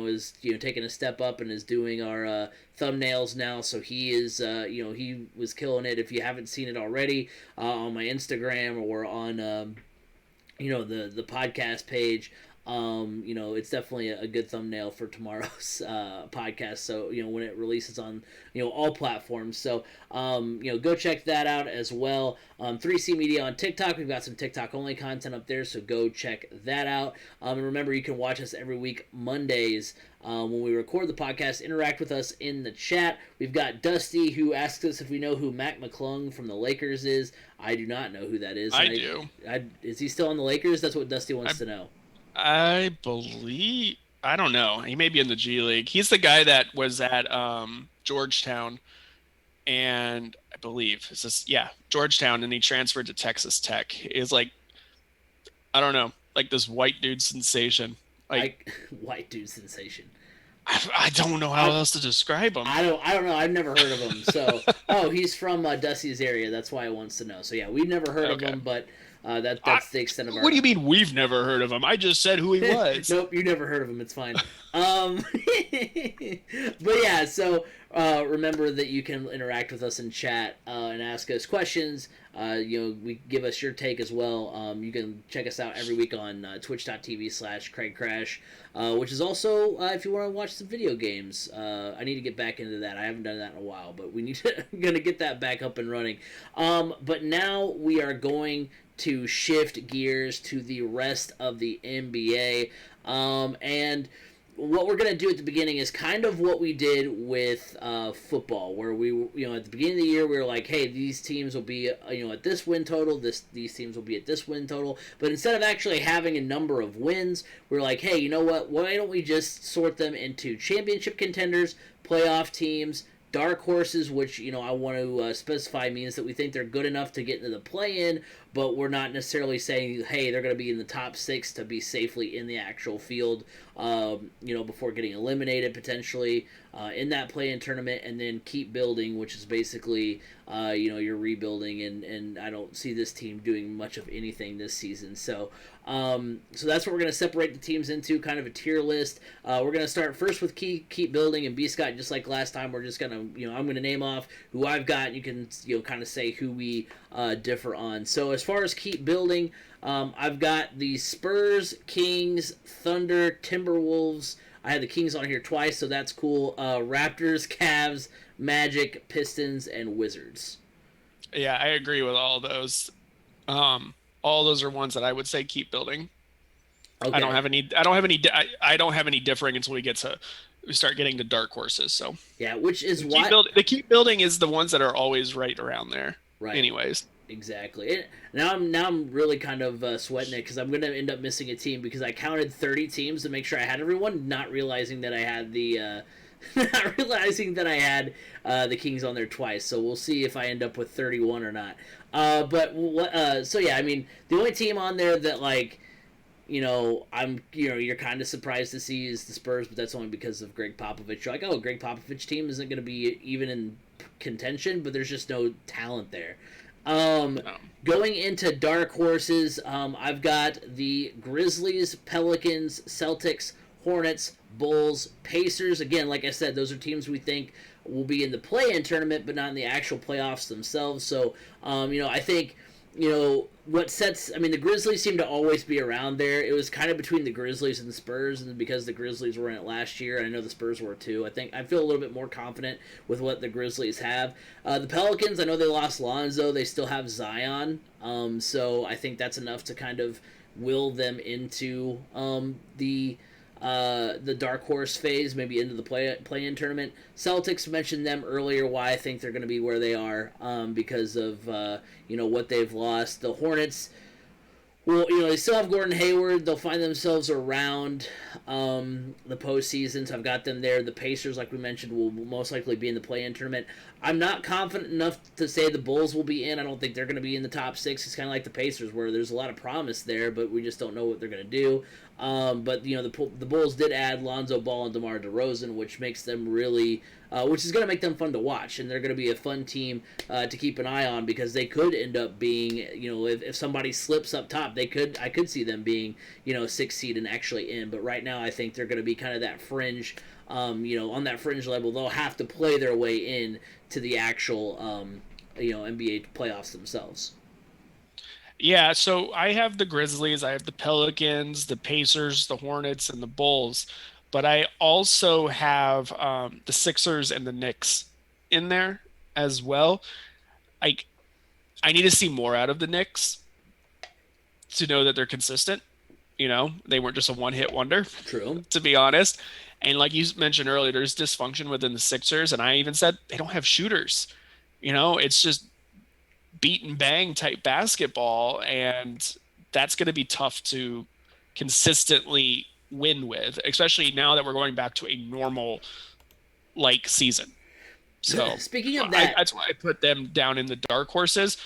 Speaker 2: is taking a step up and is doing our thumbnails now. So he is he was killing it. If you haven't seen it already on my Instagram or on the podcast page. It's definitely a good thumbnail for tomorrow's podcast. So, when it releases on, all platforms. So, go check that out as well. 3C Media on TikTok. We've got some TikTok only content up there. So go check that out. And remember, you can watch us every week, Mondays, when we record the podcast. Interact with us in the chat. We've got Dusty, who asks us if we know who Mac McClung from the Lakers is. I do not know who that is.
Speaker 3: I do.
Speaker 2: Is he still on the Lakers? That's what Dusty wants to know.
Speaker 3: I believe, I don't know. He may be in the G League. He's the guy that was at Georgetown, and I believe Georgetown, and he transferred to Texas Tech. He's like, I don't know, like this white dude sensation.
Speaker 2: White dude sensation.
Speaker 3: I don't know how else to describe him.
Speaker 2: I don't know. I've never heard of him. So, he's from Dusty's area. That's why he wants to know. So yeah, we've never heard of him, but. That's the extent of our...
Speaker 3: What do you mean we've never heard of him? I just said who he was.
Speaker 2: Nope, you never heard of him. It's fine. But yeah, so remember that you can interact with us in chat and ask us questions. We give us your take as well. You can check us out every week on twitch.tv/CraigCrash, which is also if you want to watch some video games. I need to get back into that. I haven't done that in a while, but we need to going to get that back up and running. But now we are going to shift gears to the rest of the NBA. And what we're going to do at the beginning is kind of what we did with football, where we, at the beginning of the year, we were like, hey, these teams will be, at this win total, these teams will be at this win total. But instead of actually having a number of wins, we're like, hey, you know what? Why don't we just sort them into championship contenders, playoff teams, dark horses, which, I want to specify means that we think they're good enough to get into the play-in, but we're not necessarily saying, hey, they're going to be in the top 6 to be safely in the actual field, before getting eliminated potentially in that play-in tournament, and then keep building, which is basically, you're rebuilding, and I don't see this team doing much of anything this season. So that's what we're going to separate the teams into, kind of a tier list. We're going to start first with keep building, and B. Scott, just like last time, we're just going to, I'm going to name off who I've got, and you can, kind of say who we differ on. So as far as keep building, I've got the Spurs, Kings, Thunder, Timberwolves. I had the Kings on here twice, so that's cool. Raptors, Cavs, Magic, Pistons, and Wizards.
Speaker 3: Yeah, I agree with all those. All those are ones that I would say keep building. I don't
Speaker 2: Okay.
Speaker 3: have any. I don't have any. I don't have any differing until we start getting to dark horses. So
Speaker 2: Yeah, which is
Speaker 3: the keep
Speaker 2: why.
Speaker 3: build the keep building is the ones that are always right around there.
Speaker 2: Right.
Speaker 3: Anyways,
Speaker 2: Exactly. Now I'm really kind of sweating it because I'm gonna end up missing a team because I counted 30 teams to make sure I had everyone, not realizing that I had not realizing that I had the Kings on there twice. So we'll see if I end up with 31 or not. So yeah, I mean the only team on there that you're kind of surprised to see is the Spurs, but that's only because of Greg Popovich. You're like, oh, Greg Popovich team isn't going to be even in contention, but there's just no talent there. Um,
Speaker 3: no.
Speaker 2: Going into dark horses, I've got the Grizzlies, Pelicans, Celtics, Hornets, Bulls, Pacers. Again, like I said, those are teams we think will be in the play-in tournament, but not in the actual playoffs themselves. So, I think the Grizzlies seem to always be around there. It was kind of between the Grizzlies and the Spurs, and because the Grizzlies were in it last year, and I know the Spurs were too, I feel a little bit more confident with what the Grizzlies have. The Pelicans, I know they lost Lonzo, they still have Zion, so I think that's enough to kind of will them into the dark horse phase, maybe into the play-in tournament. Celtics mentioned them earlier. Why I think they're going to be where they are because of what they've lost. The Hornets, well, they still have Gordon Hayward. They'll find themselves around the postseason, so I've got them there. The Pacers, like we mentioned, will most likely be in the play-in tournament. I'm not confident enough to say the Bulls will be in. I don't think they're going to be in the top six. It's kind of like the Pacers, where there's a lot of promise there, but we just don't know what they're going to do. But the Bulls did add Lonzo Ball and DeMar DeRozan, which makes them really, which is going to make them fun to watch, and they're going to be a fun team to keep an eye on because they could end up being, if somebody slips up top, I could see them being, 6th seed and actually in. But right now, I think they're going to be kind of that fringe, on that fringe level. They'll have to play their way in to the actual, NBA playoffs themselves.
Speaker 3: Yeah, so I have the Grizzlies, I have the Pelicans, the Pacers, the Hornets, and the Bulls, but I also have the Sixers and the Knicks in there as well. I I need to see more out of the Knicks to know that they're consistent. They weren't just a one-hit wonder,
Speaker 2: True.
Speaker 3: to be honest. And like you mentioned earlier, there's dysfunction within the Sixers, and I even said they don't have shooters. It's just beat and bang type basketball, and that's going to be tough to consistently win with, especially now that we're going back to a normal like season. So
Speaker 2: Speaking of that,
Speaker 3: that's why I put them down in the dark horses.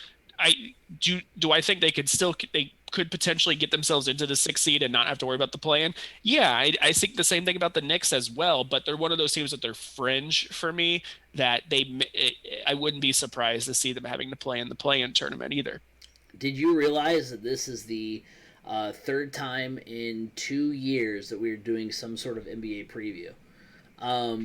Speaker 3: Do I think they could potentially get themselves into the 6th seed and not have to worry about the play-in? Yeah, I think the same thing about the Knicks as well, but they're one of those teams that they're fringe for me that I wouldn't be surprised to see them having to play in the play-in tournament either.
Speaker 2: did you realize that this is the third time in 2 years that we're doing some sort of NBA preview?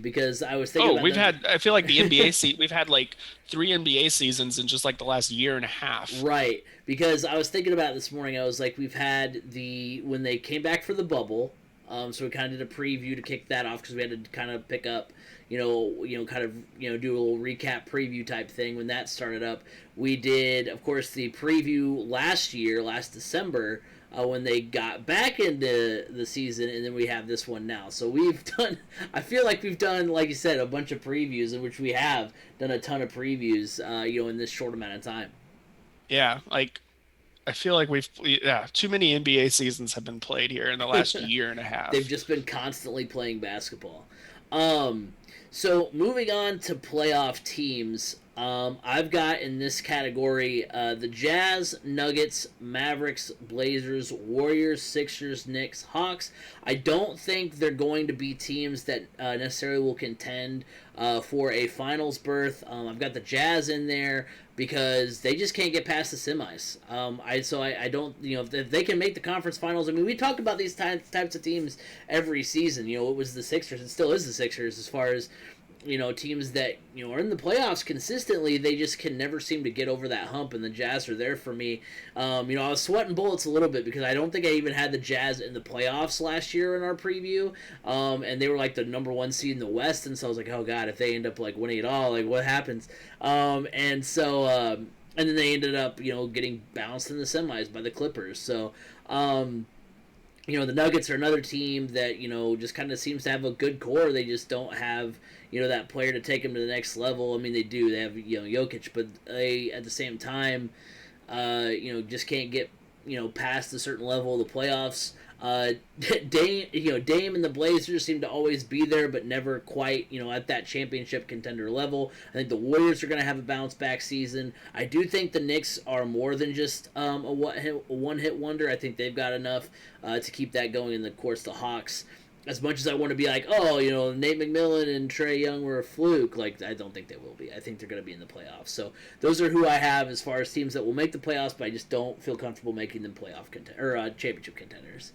Speaker 2: Because I was thinking
Speaker 3: Oh,
Speaker 2: about them.
Speaker 3: I feel like we've had like 3 NBA seasons in just like the last year and a half.
Speaker 2: Right, because I was thinking about it this morning. I was like, we've had when they came back for the bubble, so we kind of did a preview to kick that off because we had to kind of pick up, kind of do a little recap preview type thing when that started up. We did, of course, the preview last December. When they got back into the season, and then we have this one now. So we've done, I feel like we've done, like you said, a bunch of previews, in which we have done a ton of previews, in this short amount of time.
Speaker 3: Yeah, like I feel like too many NBA seasons have been played here in the last year and a
Speaker 2: They've
Speaker 3: half.
Speaker 2: just been constantly playing basketball. Um, so moving on to playoff teams, I've got in this category the Jazz, Nuggets, Mavericks, Blazers, Warriors, Sixers, Knicks, Hawks. I don't think they're going to be teams that necessarily will contend for a finals berth. I've got the Jazz in there because they just can't get past the semis. I don't, if they can make the conference finals. I mean, we talked about these types of teams every season. It was the Sixers. It still is the Sixers as far as teams that are in the playoffs consistently. They just can never seem to get over that hump, and the Jazz are there for me. I was sweating bullets a little bit because I don't think I even had the Jazz in the playoffs last year in our preview, and they were like the number 1 seed in the West, and so I was like, oh god, if they end up like winning it all, like what happens? and then they ended up, getting bounced in the semis by the Clippers. So, the Nuggets are another team that, just kind of seems to have a good core. They just don't have, that player to take them to the next level. I mean, they do. They have, Jokic, but they, at the same time, just can't get, past a certain level of the playoffs. Dame and the Blazers seem to always be there, but never quite, at that championship contender level. I think the Warriors are going to have a bounce back season. I do think the Knicks are more than just a one hit wonder. I think they've got enough to keep that going. And of course, the Hawks. As much as I want to be like, oh, Nate McMillan and Trae Young were a fluke, like, I don't think they will be. I think they're going to be in the playoffs. So those are who I have as far as teams that will make the playoffs, but I just don't feel comfortable making them championship contenders.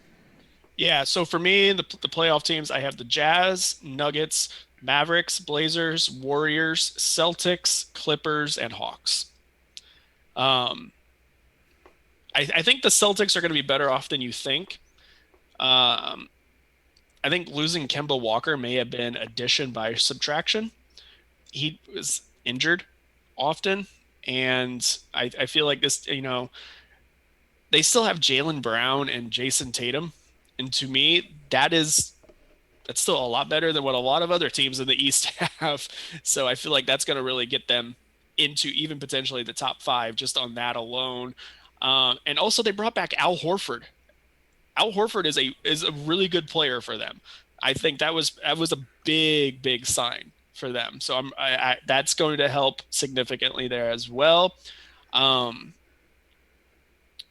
Speaker 3: Yeah, so for me, the playoff teams, I have the Jazz, Nuggets, Mavericks, Blazers, Warriors, Celtics, Clippers, and Hawks. Um, I think the Celtics are going to be better off than you think. Um, I think losing Kemba Walker may have been addition by subtraction. He was injured often, and I feel like this, they still have Jaylen Brown and Jason Tatum, and to me, that's still a lot better than what a lot of other teams in the East have. So I feel like that's going to really get them into even potentially the top five just on that alone. And also, they brought back Al Horford. Al Horford is a really good player for them. I think that was a big sign for them. So that's going to help significantly there as well.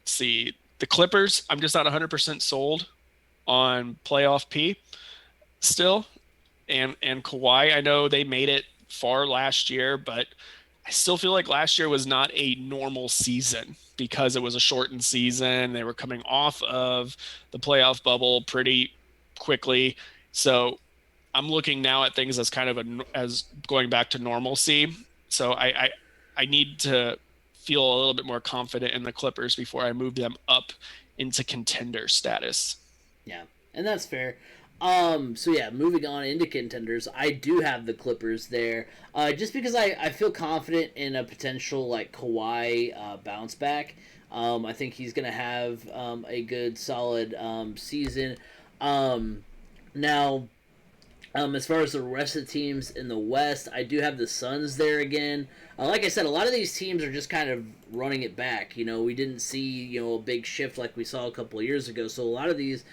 Speaker 3: See the Clippers. I'm just not 100% sold on playoff P still, and Kawhi. I know they made it far last year, but I still feel like last year was not a normal season because it was a shortened season. They were coming off of the playoff bubble pretty quickly. So I'm looking now at things as kind of as going back to normalcy. So I need to feel a little bit more confident in the Clippers before I move them up into contender status.
Speaker 2: Yeah, and that's fair. So yeah, moving on into contenders, I do have the Clippers there, just because I feel confident in a potential like Kawhi bounce back. I think he's gonna have a good solid season. Now, as far as the rest of the teams in the West, I do have the Suns there again. Like I said, a lot of these teams are just kind of running it back. We didn't see a big shift like we saw a couple of years ago. So a lot of these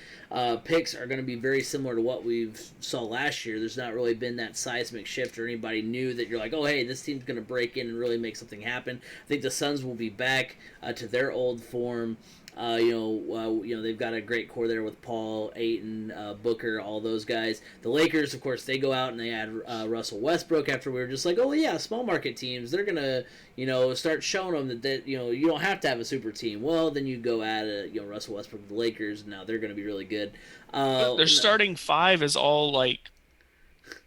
Speaker 2: picks are going to be very similar to what we've saw last year. There's not really been that seismic shift or anybody new that you're like, oh hey, this team's going to break in and really make something happen. I think the Suns will be back to their old form. They've got a great core there with Paul, Ayton, Booker, all those guys. The Lakers, of course, they go out and they add Russell Westbrook after we were just like, oh yeah, small market teams, they're gonna, start showing them that you don't have to have a super team. Well, then you go add Russell Westbrook to the Lakers, and now they're gonna be really good.
Speaker 3: Their starting five is all like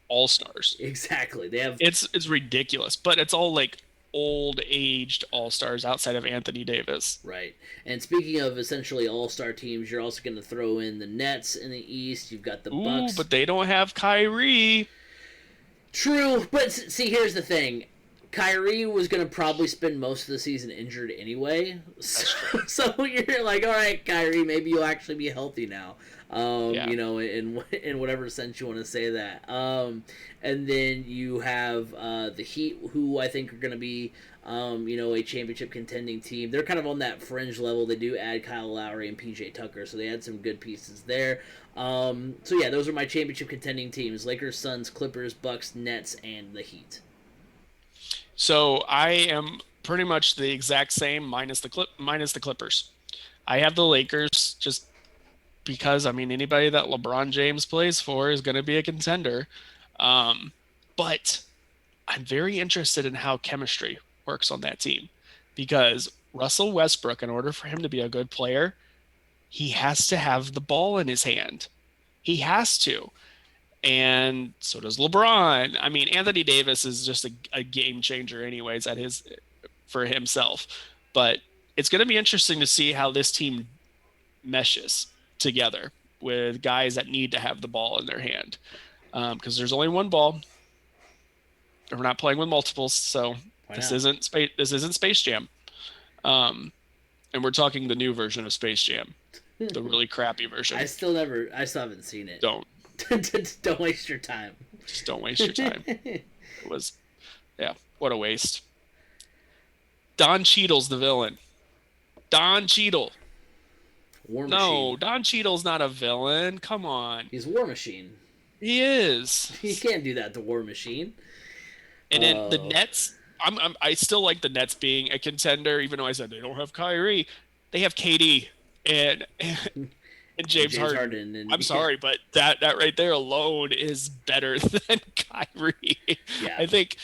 Speaker 3: all stars.
Speaker 2: Exactly, they have
Speaker 3: it's ridiculous, but it's all like old aged all stars outside of Anthony Davis.
Speaker 2: Right. And speaking of essentially all star teams, you're also going to throw in the Nets in the East. You've got the Bucks.
Speaker 3: But they don't have Kyrie.
Speaker 2: True, but see, here's the thing. Kyrie was going to probably spend most of the season injured anyway. So you're like, all right, Kyrie, maybe you'll actually be healthy now. In whatever sense you want to say that. And then you have the Heat, who I think are going to be, a championship contending team. They're kind of on that fringe level. They do add Kyle Lowry and PJ Tucker, so they had some good pieces there. So yeah, those are my championship contending teams: Lakers, Suns, Clippers, Bucks, Nets, and the Heat.
Speaker 3: So I am pretty much the exact same minus the Clippers. I have the Lakers just because anybody that LeBron James plays for is going to be a contender. But I'm very interested in how chemistry works on that team because Russell Westbrook, in order for him to be a good player, he has to have the ball in his hand. He has to. And so does LeBron. Anthony Davis is just a game changer anyways for himself. But it's going to be interesting to see how this team meshes together with guys that need to have the ball in their hand. Because there's only one ball. We're not playing with multiples, so this isn't Space Jam. Um, and we're talking the new version of Space Jam, the really crappy version.
Speaker 2: I still haven't seen it.
Speaker 3: Don't
Speaker 2: Don't waste your time.
Speaker 3: just don't waste your time. It was yeah, what a waste. Don Cheadle's the villain. Don Cheadle.
Speaker 2: War
Speaker 3: No,
Speaker 2: Machine.
Speaker 3: Don Cheadle's not a villain. Come on.
Speaker 2: He's War Machine.
Speaker 3: He
Speaker 2: You
Speaker 3: is.
Speaker 2: can't do that to War Machine.
Speaker 3: And then the
Speaker 2: Oh,
Speaker 3: Nets, I still like the Nets being a contender, even though I said they don't have Kyrie. They have KD and
Speaker 2: and
Speaker 3: James
Speaker 2: James
Speaker 3: Harden.
Speaker 2: Harden, and
Speaker 3: I'm sorry, but that right there alone is better than Kyrie.
Speaker 2: yeah,
Speaker 3: I think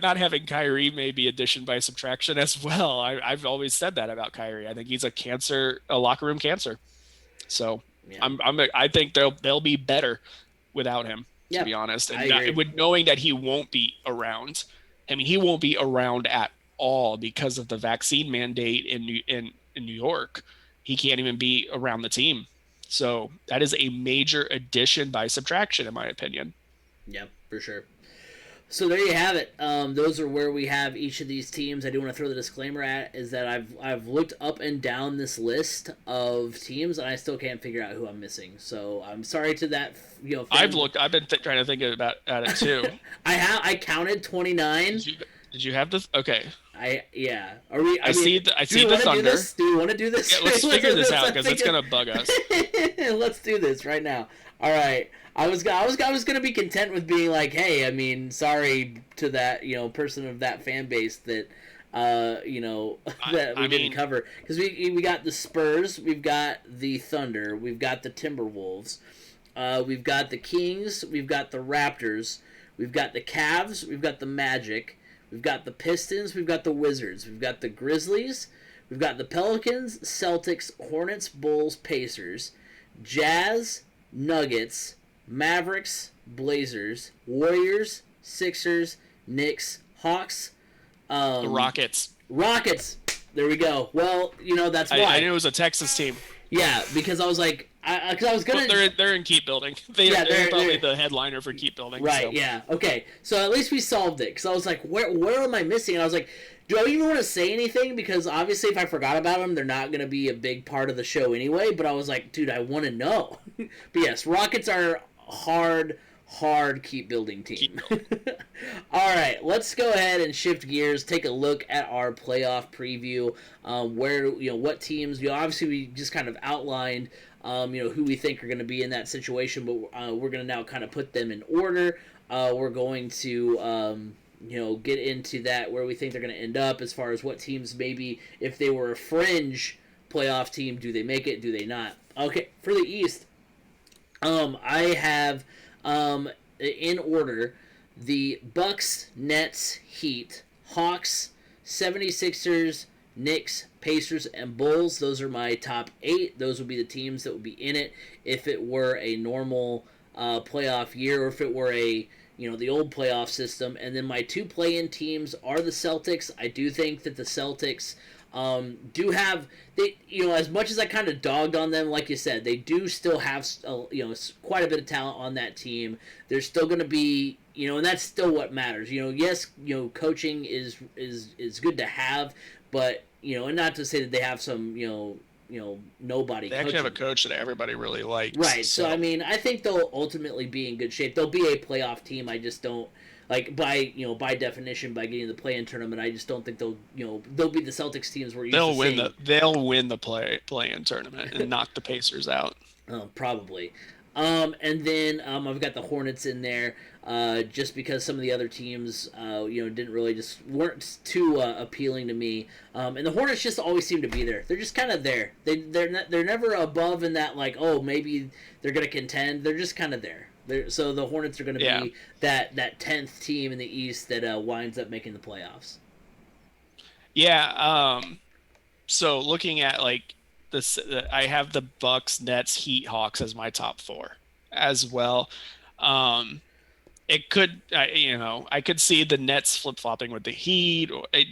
Speaker 3: not having Kyrie may be addition by subtraction as well. I've always said that about Kyrie. I think he's a cancer, a locker room cancer. So
Speaker 2: yeah,
Speaker 3: I think they'll be better without him, to
Speaker 2: yeah.
Speaker 3: be honest.
Speaker 2: I
Speaker 3: And
Speaker 2: agree.
Speaker 3: with knowing that he won't be around. I mean, he won't be around at all because of the vaccine mandate in New York. He can't even be around the team. So that is a major addition by subtraction, in my opinion.
Speaker 2: Yeah, for sure. So there you have it. Those are where we have each of these teams. I do want to throw the disclaimer at is that I've looked up and down this list of teams and I still can't figure out who I'm missing. So I'm sorry to that.
Speaker 3: I've been trying to think about at it too.
Speaker 2: I counted 29.
Speaker 3: Did you have this? Okay.
Speaker 2: Are we?
Speaker 3: I see
Speaker 2: do
Speaker 3: the
Speaker 2: we want to do
Speaker 3: Thunder.
Speaker 2: this? Do we want to do this?
Speaker 3: Yeah, let's figure this out because it's gonna bug us.
Speaker 2: Let's do this right now. All right. I was gonna be content with being like, hey, I mean, sorry to that person of that fan base that that we didn't cover because we got the Spurs, we've got the Thunder, we've got the Timberwolves, we've got the Kings, we've got the Raptors, we've got the Cavs, we've got the Magic, we've got the Pistons, we've got the Wizards, we've got the Grizzlies, we've got the Pelicans, Celtics, Hornets, Bulls, Pacers, Jazz, Nuggets, Mavericks, Blazers, Warriors, Sixers, Knicks, Hawks,
Speaker 3: The Rockets.
Speaker 2: Rockets. There we go. Well, that's why.
Speaker 3: I knew it was a Texas team.
Speaker 2: Yeah, because I was like, because I was gonna.
Speaker 3: Well, they're in Keep Building. They're probably the headliner for Keep Building.
Speaker 2: Right.
Speaker 3: So.
Speaker 2: Yeah. Okay. So at least we solved it. Because I was like, where am I missing? And I was like, do I even want to say anything? Because obviously, if I forgot about them, they're not going to be a big part of the show anyway. But I was like, dude, I want to know. But yes, Rockets are hard keep building team. All right, let's go ahead and shift gears. Take a look at our playoff preview. Where what teams? Obviously we just kind of outlined. Who we think are going to be in that situation, but we're going to now kind of put them in order. We're going to get into that where we think they're going to end up as far as what teams maybe if they were a fringe playoff team, do they make it? Do they not? Okay, for the East. I have in order the Bucks, Nets, Heat, Hawks, 76ers, Knicks, Pacers, and Bulls. Those are my top 8. Those would be the teams that would be in it if it were a normal playoff year or if it were a the old playoff system. And then my 2 play-in teams are the Celtics. I do think that the Celtics do have as much as I kind of dogged on them, like you said, they do still have quite a bit of talent on that team. They're still going to be and that's still what matters. Yes, coaching is good to have, but and not to say that they have some nobody.
Speaker 3: They actually have a coach that everybody really likes.
Speaker 2: Right. So I mean, I think they'll ultimately be in good shape. They'll be a playoff team. I just don't. Like by definition, by getting the play-in tournament, I just don't think they'll be the Celtics teams where
Speaker 3: they'll win the play-in tournament and knock the Pacers out.
Speaker 2: Probably, and then I've got the Hornets in there, just because some of the other teams didn't really weren't too appealing to me, and the Hornets just always seem to be there. They're just kind of there. They're never above in that like maybe they're gonna contend. They're just kind of there. So the Hornets are going to be that 10th team in the East that winds up making the playoffs.
Speaker 3: Yeah. So looking at like this, I have the Bucks, Nets, Heat, Hawks as my top 4 as well. It could, I could see the Nets flip-flopping with the Heat.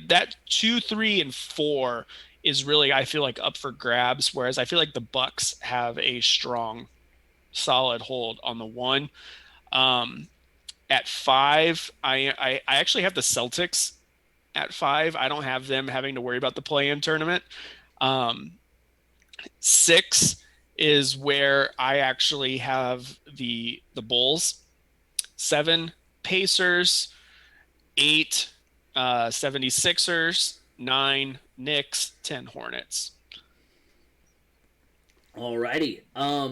Speaker 3: That 2, 3, and 4 is really, I feel like, up for grabs. Whereas I feel like the Bucks have a strong solid hold on the 1. At 5, I actually have the Celtics at 5. I don't have them having to worry about the play-in tournament. 6 is where I actually have the Bulls. 7, Pacers. 8, 76ers. 9, Knicks. 10, Hornets.
Speaker 2: Alrighty.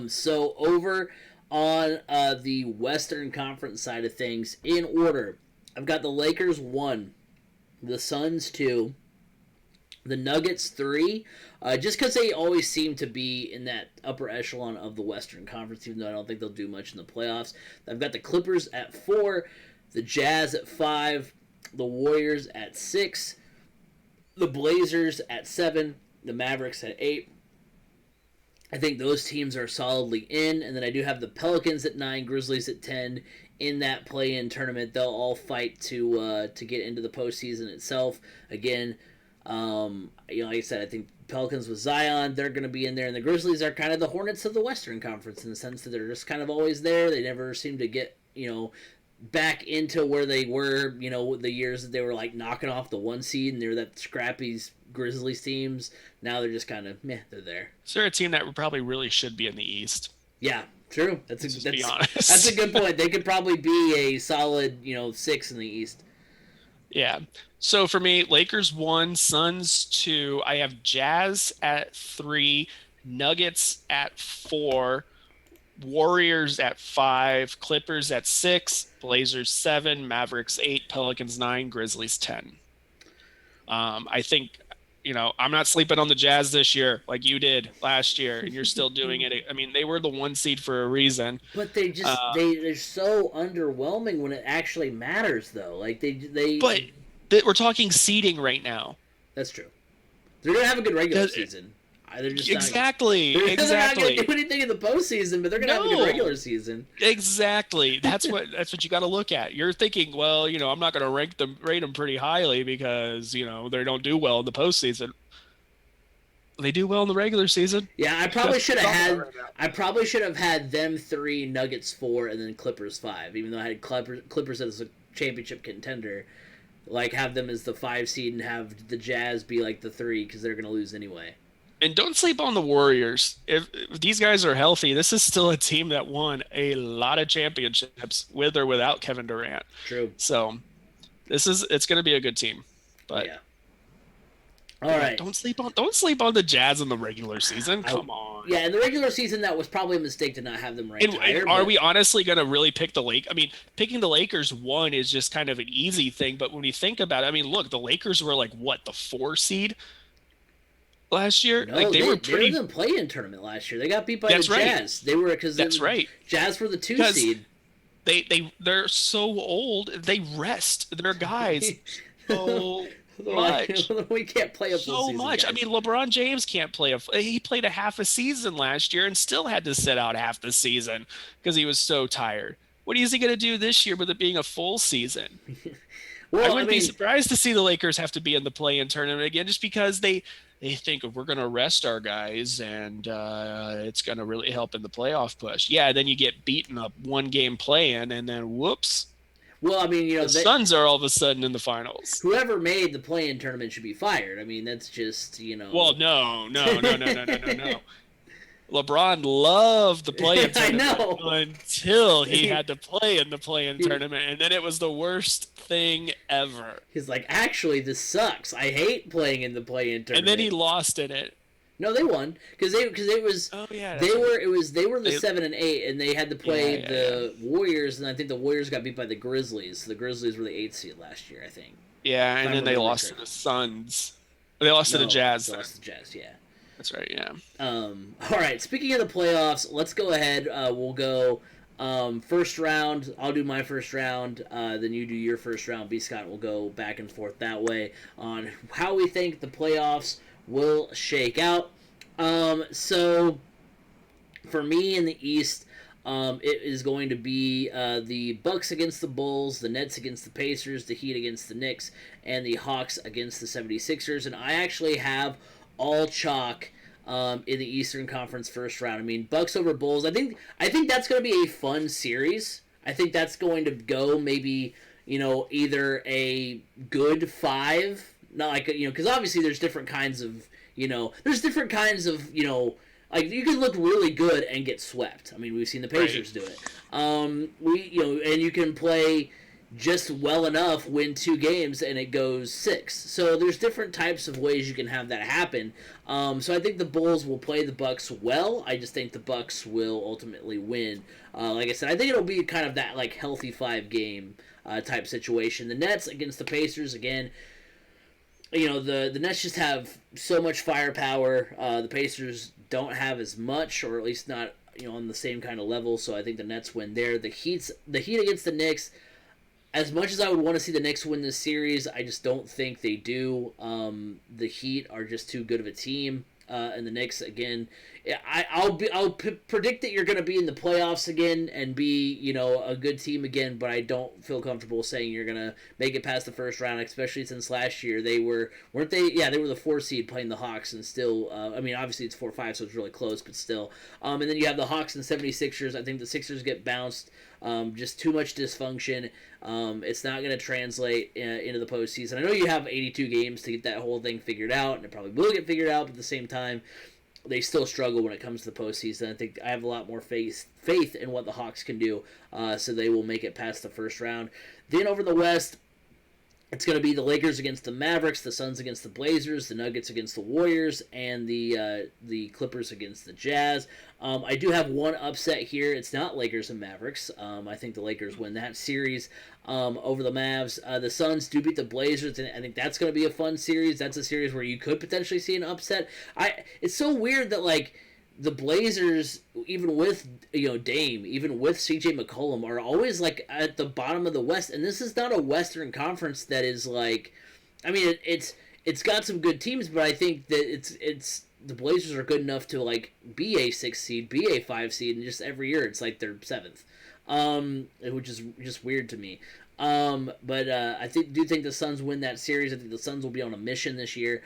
Speaker 2: So over on the Western Conference side of things, in order, I've got the Lakers 1, the Suns 2, the Nuggets 3, just because they always seem to be in that upper echelon of the Western Conference, even though I don't think they'll do much in the playoffs. I've got the Clippers at 4, the Jazz at 5, the Warriors at 6, the Blazers at 7, the Mavericks at 8. I think those teams are solidly in, and then I do have the Pelicans at 9, Grizzlies at 10 in that play-in tournament. They'll all fight to get into the postseason itself. Again, like I said, I think Pelicans with Zion, they're going to be in there, and the Grizzlies are kind of the Hornets of the Western Conference in the sense that they're just kind of always there. They never seem to get, back into where they were, the years that they were like knocking off the 1 seed and they were that scrappy Grizzlies teams. Now they're just kind of meh, they're there.
Speaker 3: So they're a team that probably really should be in the East.
Speaker 2: Yeah, true.
Speaker 3: Be honest.
Speaker 2: That's a good point. They could probably be a solid, 6 in the East.
Speaker 3: Yeah. So for me, Lakers 1, Suns 2. I have Jazz at 3, Nuggets at 4, Warriors at 5, Clippers at 6, Blazers 7, Mavericks 8, Pelicans 9, Grizzlies 10. I think, I'm not sleeping on the Jazz this year like you did last year, and you're still doing it. I mean, they were the 1 seed for a reason.
Speaker 2: But they just they're so underwhelming when it actually matters, though. Like
Speaker 3: But we're talking seeding right now.
Speaker 2: That's true. They're gonna have a good regular season. They're just
Speaker 3: exactly.
Speaker 2: They're not going to do anything in the postseason, but they're going to have a good regular season.
Speaker 3: Exactly. That's what you got to look at. You're thinking, well, I'm not going to rate them pretty highly because they don't do well in the postseason. They do well in the regular season.
Speaker 2: Yeah, I probably should have had them 3, Nuggets 4, and then Clippers 5. Even though I had Clippers as a championship contender, like have them as the 5 seed and have the Jazz be like the 3 because they're going to lose anyway.
Speaker 3: And don't sleep on the Warriors. If these guys are healthy, this is still a team that won a lot of championships with or without Kevin Durant.
Speaker 2: True.
Speaker 3: So it's going to be a good team. But
Speaker 2: yeah. All right.
Speaker 3: Don't sleep on the Jazz in the regular season. Come on.
Speaker 2: Yeah, in the regular season, that was probably a mistake to not have them ranked higher.
Speaker 3: Are we honestly going to really pick the Lakers? I mean, picking the Lakers 1 is just kind of an easy thing. But when you think about it, I mean, look, the Lakers were like, the 4 seed? Last year,
Speaker 2: no,
Speaker 3: they were pretty.
Speaker 2: They were in the play-in tournament last year. They got beat by the Jazz. They were
Speaker 3: right.
Speaker 2: Jazz were the 2 seed.
Speaker 3: They're so old. They rest their guys so much.
Speaker 2: We can't play a full season.
Speaker 3: So much. Guys. I mean, LeBron James can't play he played a half a season last year and still had to sit out half the season because he was so tired. What is he going to do this year with it being a full season? Well, I wouldn't be surprised to see the Lakers have to be in the play-in tournament again, just because they think we're going to rest our guys and it's going to really help in the playoff push. Yeah, then you get beaten up 1-game play-in and then whoops.
Speaker 2: Well, I mean,
Speaker 3: the Suns are all of a sudden in the finals.
Speaker 2: Whoever made the play-in tournament should be fired. I mean, that's just,
Speaker 3: Well, no. LeBron loved the play-in tournament until he had to play in the play-in tournament, and then it was the worst thing ever.
Speaker 2: He's like, actually, this sucks. I hate playing in the play-in tournament.
Speaker 3: And then he lost in it.
Speaker 2: No, they won because it was.
Speaker 3: Oh yeah.
Speaker 2: They were the 7 and 8, and they had to play the Warriors, and I think the Warriors got beat by the Grizzlies. So the Grizzlies were the 8th seed last year, I think.
Speaker 3: Yeah, and then they lost to the Suns. They lost to the Jazz.
Speaker 2: They lost to the Jazz, yeah.
Speaker 3: That's right, yeah.
Speaker 2: All right, speaking of the playoffs, let's go ahead. We'll go first round. I'll do my first round. Then you do your first round. B. Scott will go back and forth that way on how we think the playoffs will shake out. So for me in the East, it is going to be the Bucks against the Bulls, the Nets against the Pacers, the Heat against the Knicks, and the Hawks against the 76ers. And I actually have all chalk in the Eastern Conference first round. I mean, Bucks over Bulls. I think that's going to be a fun series. I think that's going to go maybe, either a good 5, not like because obviously there's different kinds of like you can look really good and get swept. I mean, we've seen the Pacers do it. And you can play just well enough, win 2 games, and it goes 6. So there's different types of ways you can have that happen. So I think the Bulls will play the Bucks well. I just think the Bucks will ultimately win. Like I said, I think it'll be kind of that like healthy 5-game type situation. The Nets against the Pacers again. The Nets just have so much firepower. The Pacers don't have as much, or at least not on the same kind of level. So I think the Nets win there. The Heat against the Knicks. As much as I would want to see the Knicks win this series, I just don't think they do. The Heat are just too good of a team, and the Knicks again. I'll predict that you're going to be in the playoffs again and be a good team again, but I don't feel comfortable saying you're going to make it past the first round, especially since last year weren't they? Yeah, they were the 4 seed playing the Hawks, and still, obviously it's 4-5, so it's really close, but still. And then you have the Hawks and 76ers. I think the Sixers get bounced. Just too much dysfunction. It's not going to translate into the postseason. I know you have 82 games to get that whole thing figured out, and it probably will get figured out, but at the same time, they still struggle when it comes to the postseason. I think I have a lot more faith in what the Hawks can do, so they will make it past the first round. Then over the West, it's going to be the Lakers against the Mavericks, the Suns against the Blazers, the Nuggets against the Warriors, and the Clippers against the Jazz. I do have one upset here. It's not Lakers and Mavericks. I think the Lakers win that series over the Mavs. The Suns do beat the Blazers, and I think that's going to be a fun series. That's a series where you could potentially see an upset. It's so weird that the Blazers, even with Dame, even with CJ McCollum, are always at the bottom of the West, and this is not a Western Conference that is it's got some good teams, but I think that it's the Blazers are good enough to be a 6 seed, be a 5 seed, and just every year it's like they're 7th, which is just weird to me. But I do think the Suns win that series. I think the Suns will be on a mission this year.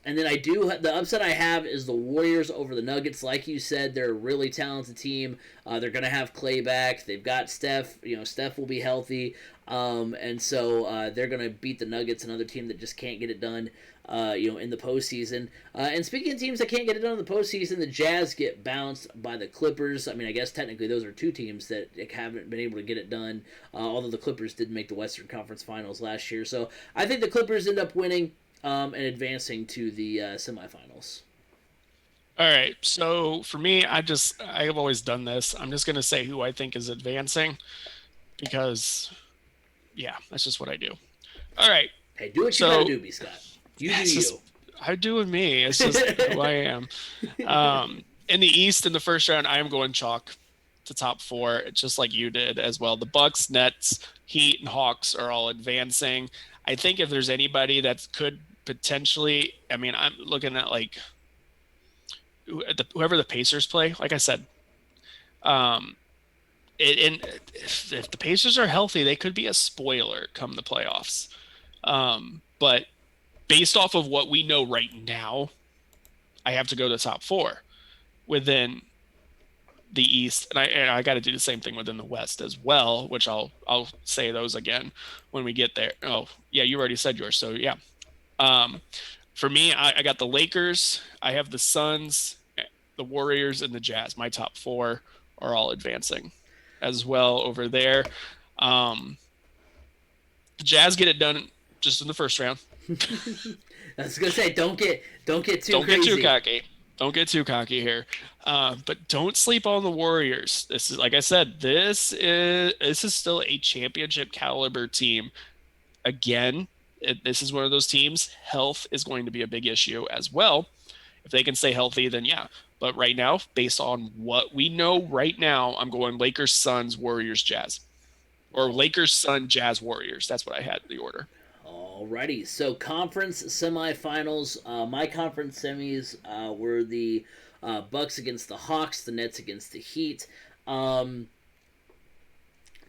Speaker 2: And then the upset I have is the Warriors over the Nuggets. Like you said, they're a really talented team. They're going to have Clay back. They've got Steph. Steph will be healthy. And so they're going to beat the Nuggets, another team that just can't get it done, in the postseason. And speaking of teams that can't get it done in the postseason, the Jazz get bounced by the Clippers. I mean, I guess technically those are 2 teams that haven't been able to get it done, although the Clippers did make the Western Conference Finals last year. So I think the Clippers end up winning. And advancing to the semifinals.
Speaker 3: All right. So for me, I have always done this. I'm just going to say who I think is advancing because, yeah, that's just what I do. All right.
Speaker 2: Hey, do what you got to do, B. Scott. You do you.
Speaker 3: I do with me. It's just who I am. In the East, in the first round, I am going chalk to top 4, just like you did as well. The Bucks, Nets, Heat, and Hawks are all advancing. I think if there's anybody that could potentially, I'm looking at whoever the Pacers play. Like I said, if the Pacers are healthy, they could be a spoiler come the playoffs. But based off of what we know right now, I have to go to top 4 within the East, and I got to do the same thing within the West as well, which I'll say those again when we get there. Oh yeah, you already said yours, so yeah. For me, I got the Lakers, I have the Suns, the Warriors, and the Jazz. My top 4 are all advancing as well over there. The Jazz get it done just in the first round.
Speaker 2: I was gonna say, don't get too crazy.
Speaker 3: Get too cocky. Don't get too cocky here. But don't sleep on the Warriors. This is, like I said, this is still a championship caliber team. Again, this is one of those teams. Health is going to be a big issue as well. If they can stay healthy, then yeah. But right now, based on what we know right now, I'm going Lakers, Suns, Warriors, Jazz. Or Lakers, Sun, Jazz, Warriors. That's what I had the order.
Speaker 2: Alrighty, so conference semifinals. My conference semis were the Bucks against the Hawks, the Nets against the Heat.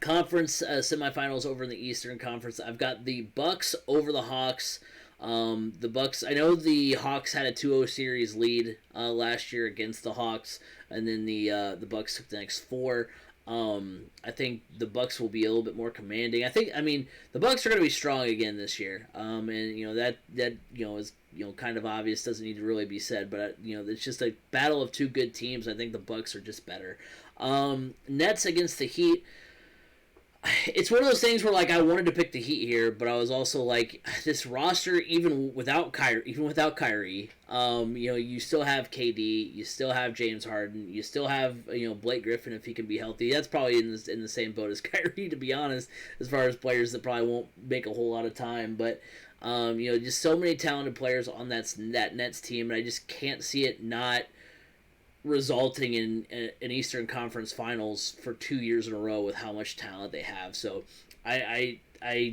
Speaker 2: Conference semifinals over in the Eastern Conference. I've got the Bucks over the Hawks. The Bucks. I know the Hawks had a 2-0 series lead last year against the Hawks, and then the Bucks took the next 4. I think the Bucks will be a little bit more commanding. I mean, the Bucks are going to be strong again this year. And that is kind of obvious. Doesn't need to really be said, but it's just a battle of two good teams. I think the Bucks are just better. Nets against the Heat. It's one of those things where like I wanted to pick the Heat here, but I was also like this roster even without Kyrie, you still have KD, you still have James Harden, you still have Blake Griffin if he can be healthy. That's probably in the same boat as Kyrie, to be honest, as far as players that probably won't make a whole lot of time, but just so many talented players on that Nets team, and I just can't see it not resulting in an Eastern Conference Finals for 2 years in a row with how much talent they have. So I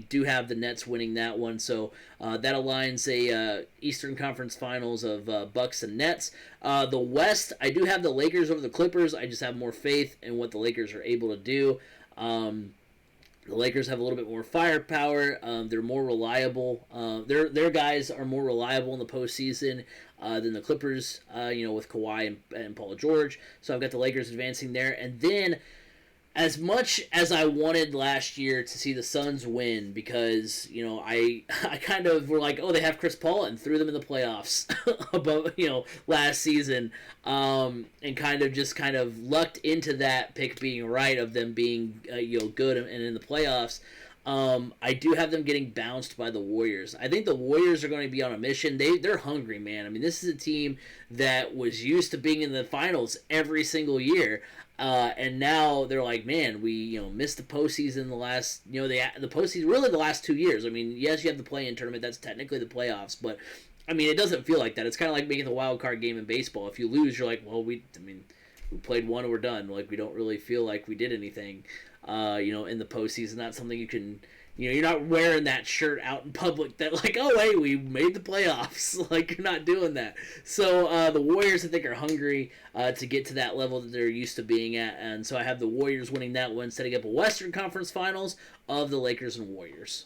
Speaker 2: do have the Nets winning that one. So that aligns a Eastern Conference Finals of Bucks and Nets. The West, I do have the Lakers over the Clippers. I just have more faith in what the Lakers are able to do. The Lakers have a little bit more firepower. They're more reliable. Their guys are more reliable in the postseason than the Clippers, with Kawhi and Paul George. So I've got the Lakers advancing there. And then, as much as I wanted last year to see the Suns win, because I kind of were like, oh, they have Chris Paul, and threw them in the playoffs above last season, and kind of lucked into that pick being right of them being good and in the playoffs. I do have them getting bounced by the Warriors. I think the Warriors are going to be on a mission. They're hungry, man. I mean, this is a team that was used to being in the finals every single year. And now they're like, man, we missed the postseason the last the postseason really the last 2 years. I mean, yes, you have the play-in tournament, that's technically the playoffs, but I mean, it doesn't feel like that. It's kind of like making the wild card game in baseball. If you lose, you're like, well, we played one and we're done. Like, we don't really feel like we did anything. In the postseason, not something you can. You're not wearing that shirt out in public that like, oh, hey, we made the playoffs. Like, you're not doing that. So the Warriors, I think, are hungry to get to that level that they're used to being at. And so I have the Warriors winning that one, setting up a Western Conference Finals of the Lakers and Warriors.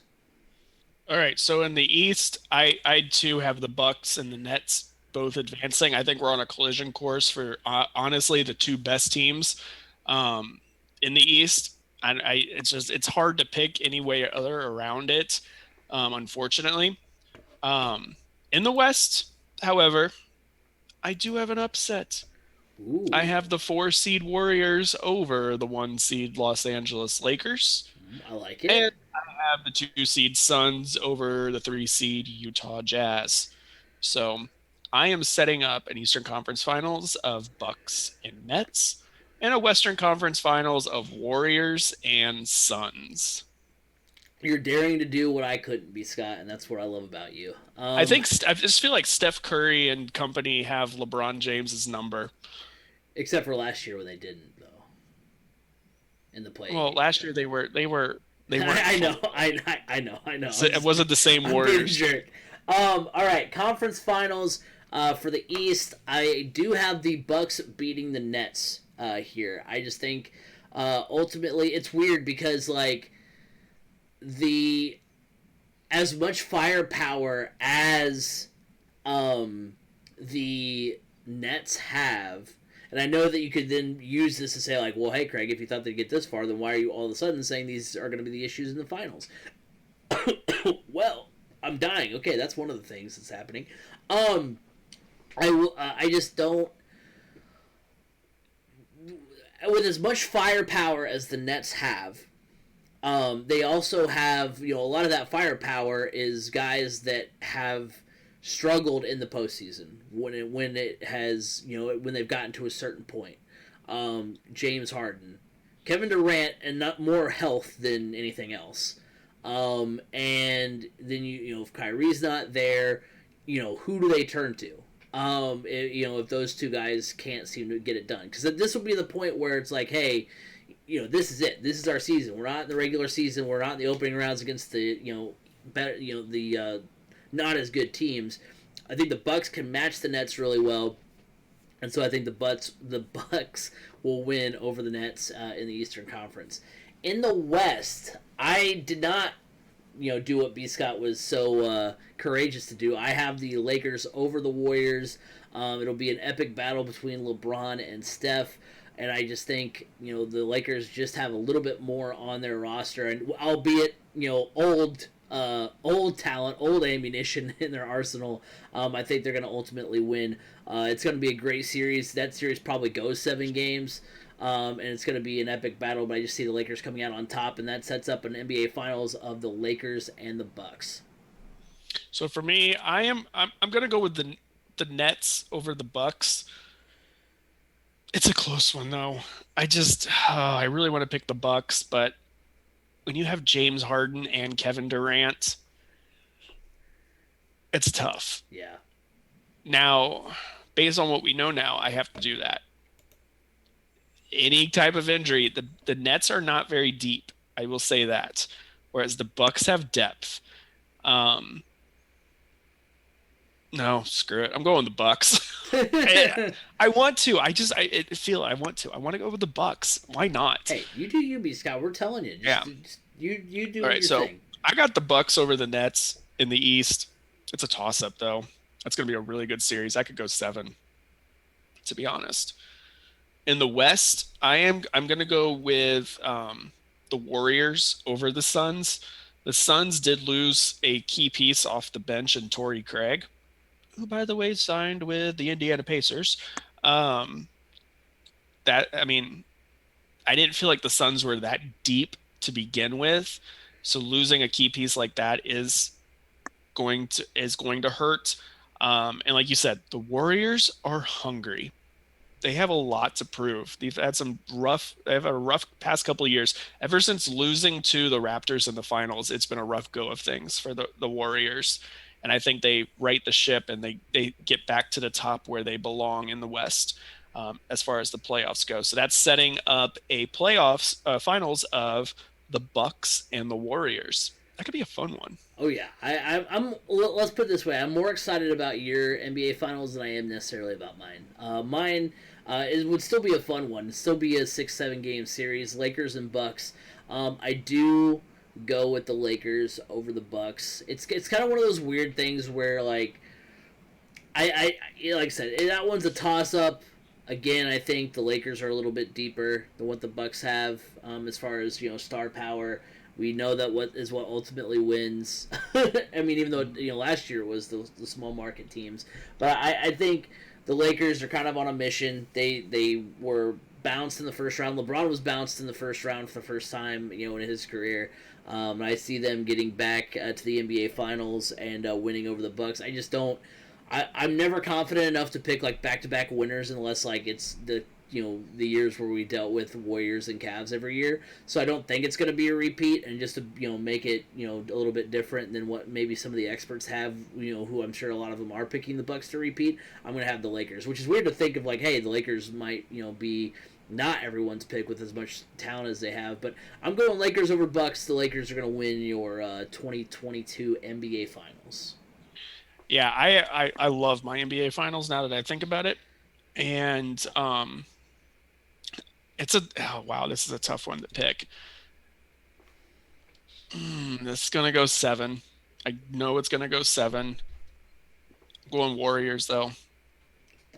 Speaker 3: All right. So in the East, I too have the Bucks and the Nets both advancing. I think we're on a collision course for honestly the two best teams in the East. And it's hard to pick any way other around it, unfortunately. In the West, however, I do have an upset.
Speaker 2: Ooh.
Speaker 3: I have the 4 seed Warriors over the 1 seed Los Angeles Lakers.
Speaker 2: I like it.
Speaker 3: And I have the 2 seed Suns over the 3 seed Utah Jazz. So I am setting up an Eastern Conference Finals of Bucks and Nets, and a Western Conference Finals of Warriors and Suns.
Speaker 2: You're daring to do what I couldn't be, Scott, and that's what I love about you.
Speaker 3: I just feel like Steph Curry and company have LeBron James's number.
Speaker 2: Except for last year when they didn't, though. In the play.
Speaker 3: Well, last year they weren't.
Speaker 2: I know.
Speaker 3: So it wasn't the same Warriors.
Speaker 2: Jerk. All right, conference finals for the East. I do have the Bucks beating the Nets here. I just think ultimately it's weird because like as much firepower as the Nets have, and I know that you could then use this to say like, well, hey Craig, if you thought they'd get this far, then why are you all of a sudden saying these are going to be the issues in the finals? Well, I'm dying. Okay, that's one of the things that's happening. I just don't. With as much firepower as the Nets have, they also have, a lot of that firepower is guys that have struggled in the postseason when they've gotten to a certain point. James Harden, Kevin Durant, and not more health than anything else. And then if Kyrie's not there, who do they turn to? If those two guys can't seem to get it done, because this will be the point where it's like, hey, this is it. This is our season. We're not in the regular season. We're not in the opening rounds against the better, the not as good teams. I think the Bucks can match the Nets really well, and so I think the Bucks will win over the Nets in the Eastern Conference. In the West, I did not do what B. Scott was so courageous to do. I have the Lakers over the Warriors. It'll be an epic battle between LeBron and Steph. And I just think, the Lakers just have a little bit more on their roster, and albeit, old talent, old ammunition in their arsenal, I think they're going to ultimately win. It's going to be a great series. That series probably goes 7 games, and it's going to be an epic battle, but I just see the Lakers coming out on top, and that sets up an NBA Finals of the Lakers and the Bucks.
Speaker 3: So for me, I'm going to go with the Nets over the Bucks. It's a close one, though. I really want to pick the Bucks, but when you have James Harden and Kevin Durant, it's tough.
Speaker 2: Yeah.
Speaker 3: Now, based on what we know now, I have to do that. Any type of injury, the Nets are not very deep. I will say that, whereas the Bucks have depth. No, screw it. I'm going the Bucks. I want to. I want to. I want to go with the Bucks. Why not?
Speaker 2: Hey, you do you, B. Scott. We're telling you. You do
Speaker 3: All right,
Speaker 2: your thing.
Speaker 3: I got the Bucks over the Nets in the East. It's a toss-up, though. That's going to be a really good series. I could go 7, to be honest. In the West, I'm going to go with the Warriors over the Suns. The Suns did lose a key piece off the bench in Torrey Craig, who, by the way, signed with the Indiana Pacers. I didn't feel like the Suns were that deep to begin with, so losing a key piece like that is going to hurt. And like you said, the Warriors are hungry. They have a lot to prove. They've had a rough past couple of years. Ever since losing to the Raptors in the finals, it's been a rough go of things for the Warriors. And I think they right the ship and they get back to the top where they belong in the West as far as the playoffs go. So that's setting up a finals of the Bucks and the Warriors. That could be a fun one.
Speaker 2: Oh yeah, I'm. Let's put it this way: I'm more excited about your NBA Finals than I am necessarily about mine. Mine would still be a fun one. It'd still be a 6-7 game series, Lakers and Bucks. I do go with the Lakers over the Bucks. It's kind of one of those weird things where like like I said, that one's a toss up. Again, I think the Lakers are a little bit deeper than what the Bucks have as far as star power. We know that what ultimately wins. I mean, even though last year was the small market teams, but I think the Lakers are kind of on a mission. They were bounced in the first round. LeBron was bounced in the first round for the first time in his career. I see them getting back to the NBA Finals and winning over the Bucks. I just don't. I'm never confident enough to pick like back-to-back winners unless like it's the years where we dealt with Warriors and Cavs every year. So I don't think it's going to be a repeat, and just to make it a little bit different than what maybe some of the experts have, who I'm sure a lot of them are picking the Bucks to repeat. I'm going to have the Lakers, which is weird to think of like, hey, the Lakers might be not everyone's pick with as much talent as they have, but I'm going Lakers over Bucks. The Lakers are going to win your 2022 NBA Finals.
Speaker 3: Yeah, I love my NBA Finals now that I think about it, and this is a tough one to pick. This is gonna go 7. I know it's gonna go 7. I'm going Warriors though.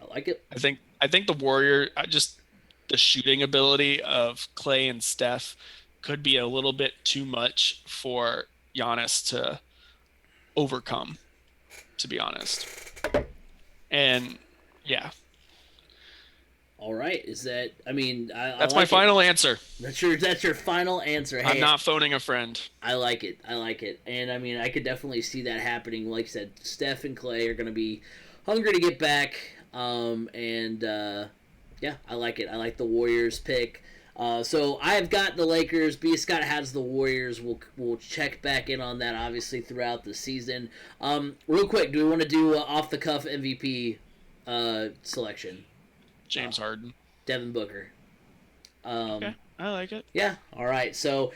Speaker 2: I like it.
Speaker 3: I think the Warrior just the shooting ability of Clay and Steph could be a little bit too much for Giannis to overcome, to be honest. And yeah.
Speaker 2: All right. Is that? I mean,
Speaker 3: that's my final answer.
Speaker 2: That's your final answer. Hey,
Speaker 3: I'm not phoning a friend.
Speaker 2: I like it. And I mean, I could definitely see that happening. Like I said, Steph and Clay are going to be hungry to get back. Yeah, I like it. I like the Warriors pick. So I've got the Lakers. B. Scott has the Warriors. We'll check back in on that obviously throughout the season. Real quick, do we want to do off the cuff MVP selection?
Speaker 3: James Harden.
Speaker 2: Devin Booker.
Speaker 3: Okay, I like it.
Speaker 2: Yeah. All right. So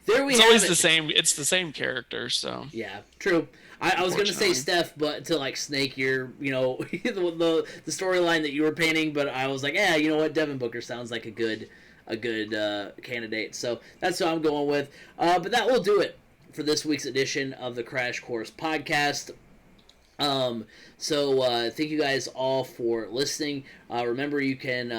Speaker 2: there we
Speaker 3: it's
Speaker 2: have
Speaker 3: always
Speaker 2: it.
Speaker 3: The same. It's the same character. So
Speaker 2: yeah, true. I was gonna say Steph, but to like snake your, the storyline that you were painting, but I was like, yeah, you know what, Devin Booker sounds like a good candidate. So that's what I'm going with. But that will do it for this week's edition of the Crash Course podcast. Thank you guys all for listening. Remember, you can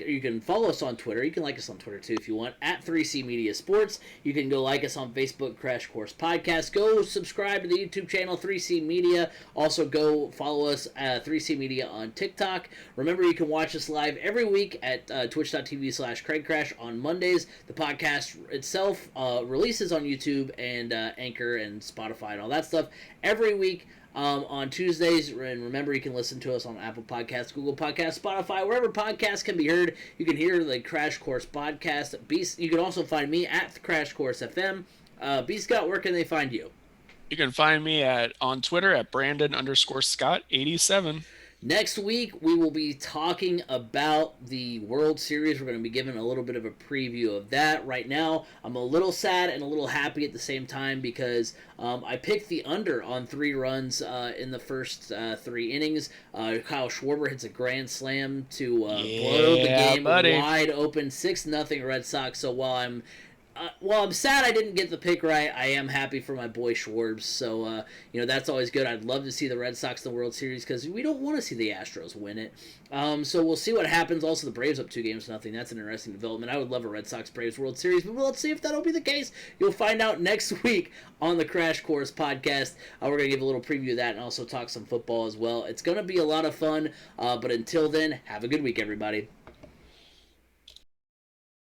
Speaker 2: you can follow us on Twitter. You can like us on Twitter too if you want at 3C Media Sports. You can go like us on Facebook, Crash Course Podcast. Go subscribe to the YouTube channel 3C Media. Also, go follow us at 3C Media on TikTok. Remember, you can watch us live every week at twitch.tv/CraigCrash on Mondays. The podcast itself releases on YouTube and Anchor and Spotify and all that stuff every week. On Tuesdays, and remember, you can listen to us on Apple Podcasts, Google Podcasts, Spotify, wherever podcasts can be heard. You can hear the Crash Course Podcast. Beast, you can also find me at Crash Course FM. B. Scott, where can they find you?
Speaker 3: You can find me on Twitter at Brandon_Scott87.
Speaker 2: Next week, we will be talking about the World Series. We're going to be giving a little bit of a preview of that. Right now, I'm a little sad and a little happy at the same time because I picked the under on 3 runs in the first 3 innings. Kyle Schwarber hits a grand slam to blow the game wide open, 6-0 Red Sox. So while I'm sad I didn't get the pick right, I am happy for my boy Schwarbs. So, that's always good. I'd love to see the Red Sox in the World Series because we don't want to see the Astros win it. So we'll see what happens. Also, the Braves up 2-0. That's an interesting development. I would love a Red Sox-Braves World Series, but let's see if that'll be the case. You'll find out next week on the Crash Course Podcast. We're going to give a little preview of that and also talk some football as well. It's going to be a lot of fun, but until then, have a good week, everybody.